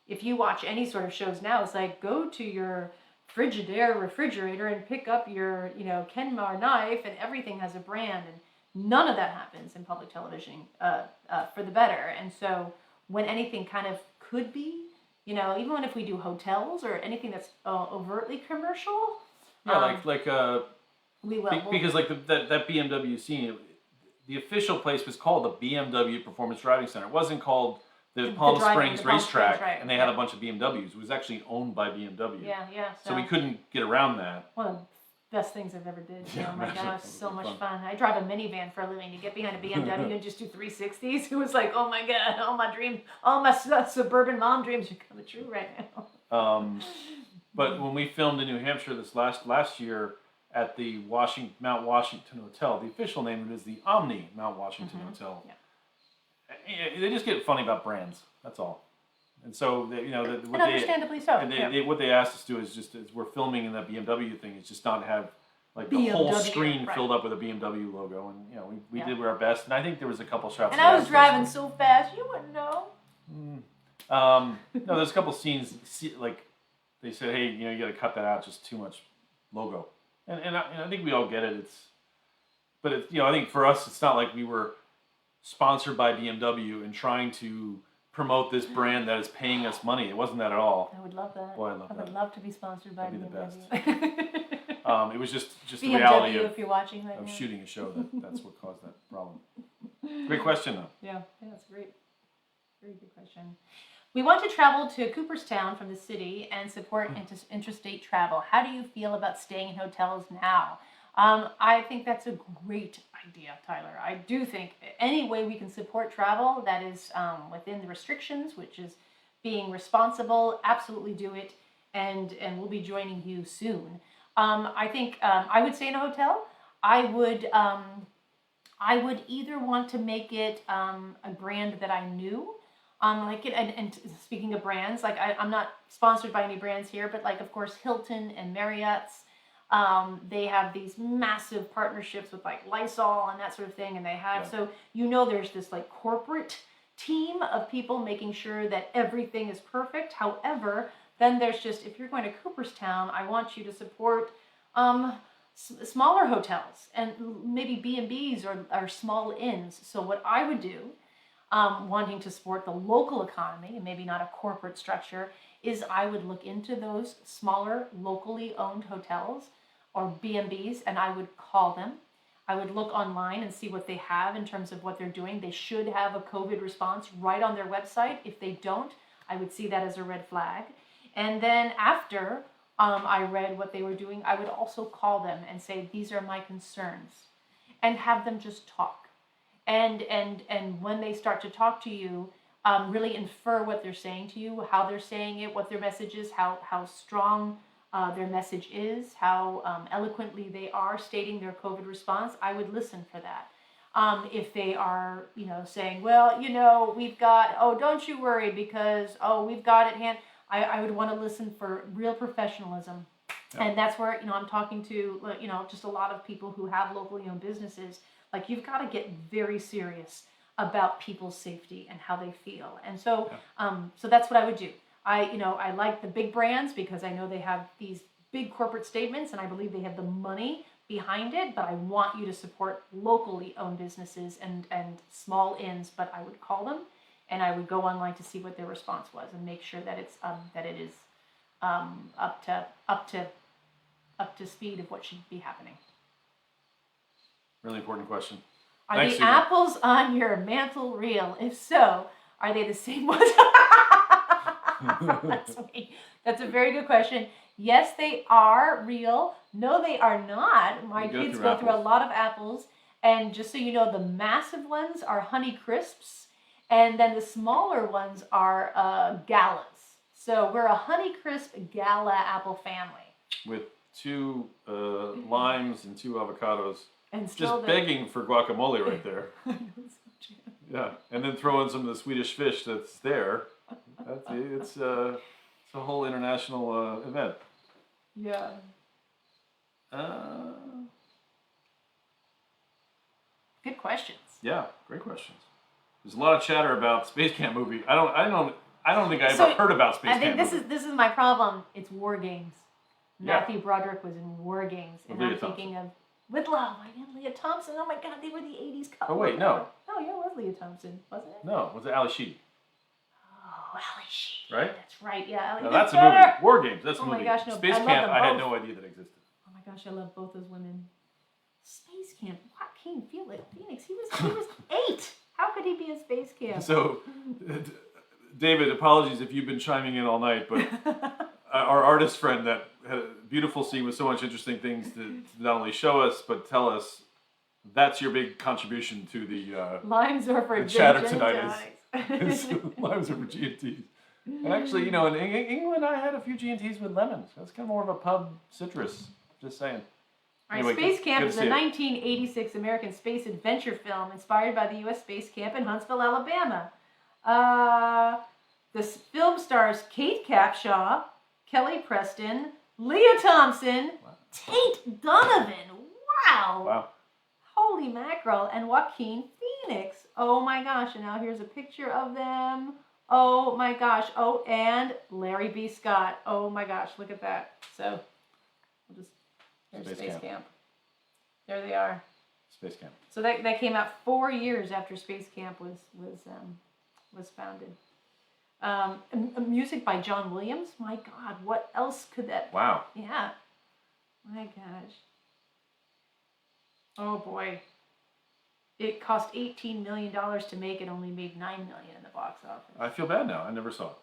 if you watch any sort of shows now, it's like, go to your Frigidaire refrigerator and pick up your, Kenmar knife, and everything has a brand, and none of that happens in public television for the better. And so when anything kind of could be, even if we do hotels or anything that's overtly commercial. Yeah, we will. Because like that BMW scene, the official place was called the BMW Performance Driving Center. It wasn't called the Palm Springs Racetrack, and they had a bunch of BMWs. It was actually owned by BMW. Yeah. So we couldn't get around that. One of the best things I've ever did. Yeah, oh my God, it was so much fun. I drive a minivan for a living. To get behind a BMW and just do 360s, it was like, oh my God, all my dreams, all my suburban mom dreams are coming true right now. But when we filmed in New Hampshire this last year, at the Mount Washington Hotel. The official name of it is the Omni Mount Washington Hotel. Yeah. They just get funny about brands. That's all. And so, understandably so. And what they asked us to do is just, as we're filming in that BMW thing, is just not have like the whole screen filled up with a BMW logo. And we did our best. And I think there was a couple shots. And I was driving so fast, you wouldn't know. No, there's a couple scenes like they said, hey, you got to cut that out. Just too much logo. And I think we all get it. But I think for us, it's not like we were sponsored by BMW and trying to promote this brand that is paying us money. It wasn't that at all. I would love that. Boy, I love that. I would love to be sponsored by BMW. That'd be the best. It was just the BMW, reality if you're watching right of now. shooting a show that's what caused that problem. Great question, though. Yeah, that's great. Very good question. We want to travel to Cooperstown from the city and support interstate travel. How do you feel about staying in hotels now? I think that's a great idea, Tyler. I do think any way we can support travel that is within the restrictions, which is being responsible, absolutely do it. And we'll be joining you soon. I think I would stay in a hotel. I would either want to make it a brand that I knew. And speaking of brands, I'm not sponsored by any brands here, but of course, Hilton and Marriott's, they have these massive partnerships with Lysol and that sort of thing. And they have, so there's this corporate team of people making sure that everything is perfect. However, then there's just, if you're going to Cooperstown, I want you to support smaller hotels and maybe B&Bs or small inns. So what I would do, wanting to support the local economy and maybe not a corporate structure, is I would look into those smaller locally owned hotels or B&Bs and I would call them. I would look online and see what they have in terms of what they're doing. They should have a COVID response right on their website. If they don't, I would see that as a red flag. And then after I read what they were doing, I would also call them and say, these are my concerns, and have them just talk. And when they start to talk to you, really infer what they're saying to you, how they're saying it, what their message is, how strong their message is, how eloquently they are stating their COVID response, I would listen for that. If they are, saying, well, we've got, oh, don't you worry because, oh, we've got it hand. I would want to listen for real professionalism. Yeah. And that's where, I'm talking to, just a lot of people who have locally owned businesses. Like, you've got to get very serious about people's safety and how they feel. And so, so that's what I would do. I like the big brands because I know they have these big corporate statements and I believe they have the money behind it, but I want you to support locally owned businesses and small inns, but I would call them and I would go online to see what their response was and make sure that it's that it is up to speed of what should be happening. Really important question. Are Thanks, the Susan. apples on your mantle real? If so, are they the same ones? That's sweet. That's a very good question. Yes, they are real. No, they are not. My kids go through a lot of apples. And just so you know, the massive ones are Honey Crisps. And then the smaller ones are Galas. So we're a Honey Crisp Gala apple family. With 2 limes and 2 avocados. And just begging for guacamole right there. Yeah, and then throw in some of the Swedish fish that's there. It's a whole international event. Yeah. Good questions. Yeah, great questions. There's a lot of chatter about Space Camp movie. I don't think I ever heard about Space Camp. I think this is my problem. It's War Games. Yeah. Matthew Broderick was in War Games, and I'm thinking of With Love. I am Leah Thompson. Oh my God, they were the '80s couple. Oh wait, no. No, yeah, it was Leah Thompson, wasn't it? No, was it Ali Sheedy? Oh, Ali Sheedy. Right? That's right. Yeah, Ali. No, that's a movie. War Games. That's a movie. Oh my gosh, no. Space I love Camp. them I had both. no idea that existed. Oh my gosh, I love both those women. Space Camp. Joaquin Phoenix. He was 8. How could he be in Space Camp? So, David, apologies if you've been chiming in all night, but our artist friend that had a beautiful scene with so much interesting things to not only show us, but tell us, that's your big contribution to the limes are for the chatter tonight is limes are for G&Ts. And actually, in England, I had a few G&Ts with lemons. That's kind of more of a pub citrus. Just saying. All right, Space Camp is a 1986 American space adventure film inspired by the U.S. Space Camp in Huntsville, Alabama. The film stars Kate Capshaw, Kelly Preston, Leah Thompson, Tate Donovan. Wow. Holy mackerel. And Joaquin Phoenix. Oh my gosh. And now here's a picture of them. Oh my gosh. Oh, and Larry B. Scott. Oh my gosh. Look at that. So, there's Space Camp. There they are. Space Camp. So that came out 4 years after Space Camp was founded. Music by John Williams. My God, what else could that? Wow. Yeah. My gosh. Oh boy. It cost $18 million to make. It only made $9 million in the box office. I feel bad now. I never saw it.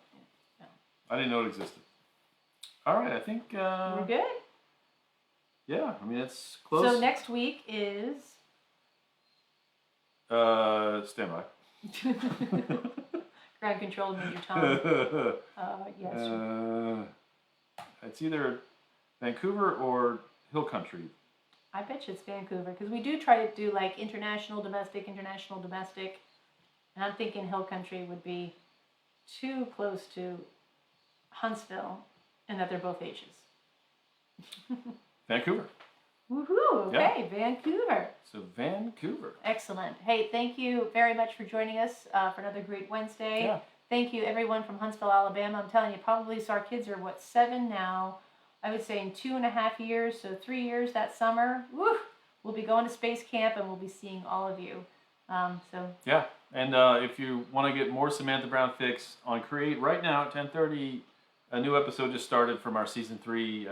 Yeah. I didn't know it existed. All right, I think we're good. Yeah, I mean it's close. So next week is. Stand by. Grab control of Major Tom. Yes. It's either Vancouver or Hill Country. I bet you it's Vancouver because we do try to do like international, domestic, and I'm thinking Hill Country would be too close to Huntsville, and that they're both H's. Vancouver. Woohoo! Okay, yeah. Vancouver. So Vancouver. Excellent. Hey, thank you very much for joining us for another great Wednesday. Yeah. Thank you, everyone from Huntsville, Alabama. I'm telling you, probably so our kids are 7 now. I would say in 2.5 years, so 3 years that summer. Woo! We'll be going to Space Camp and we'll be seeing all of you. Yeah, and if you want to get more Samantha Brown Fix on Create right now at 10:30, a new episode just started from our season 3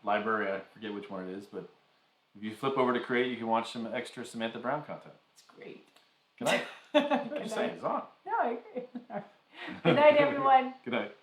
library. I forget which one it is, but if you flip over to Create, you can watch some extra Samantha Brown content. It's great. Good night. I'm just saying, it's on. No, I agree. Good night, everyone. Good night.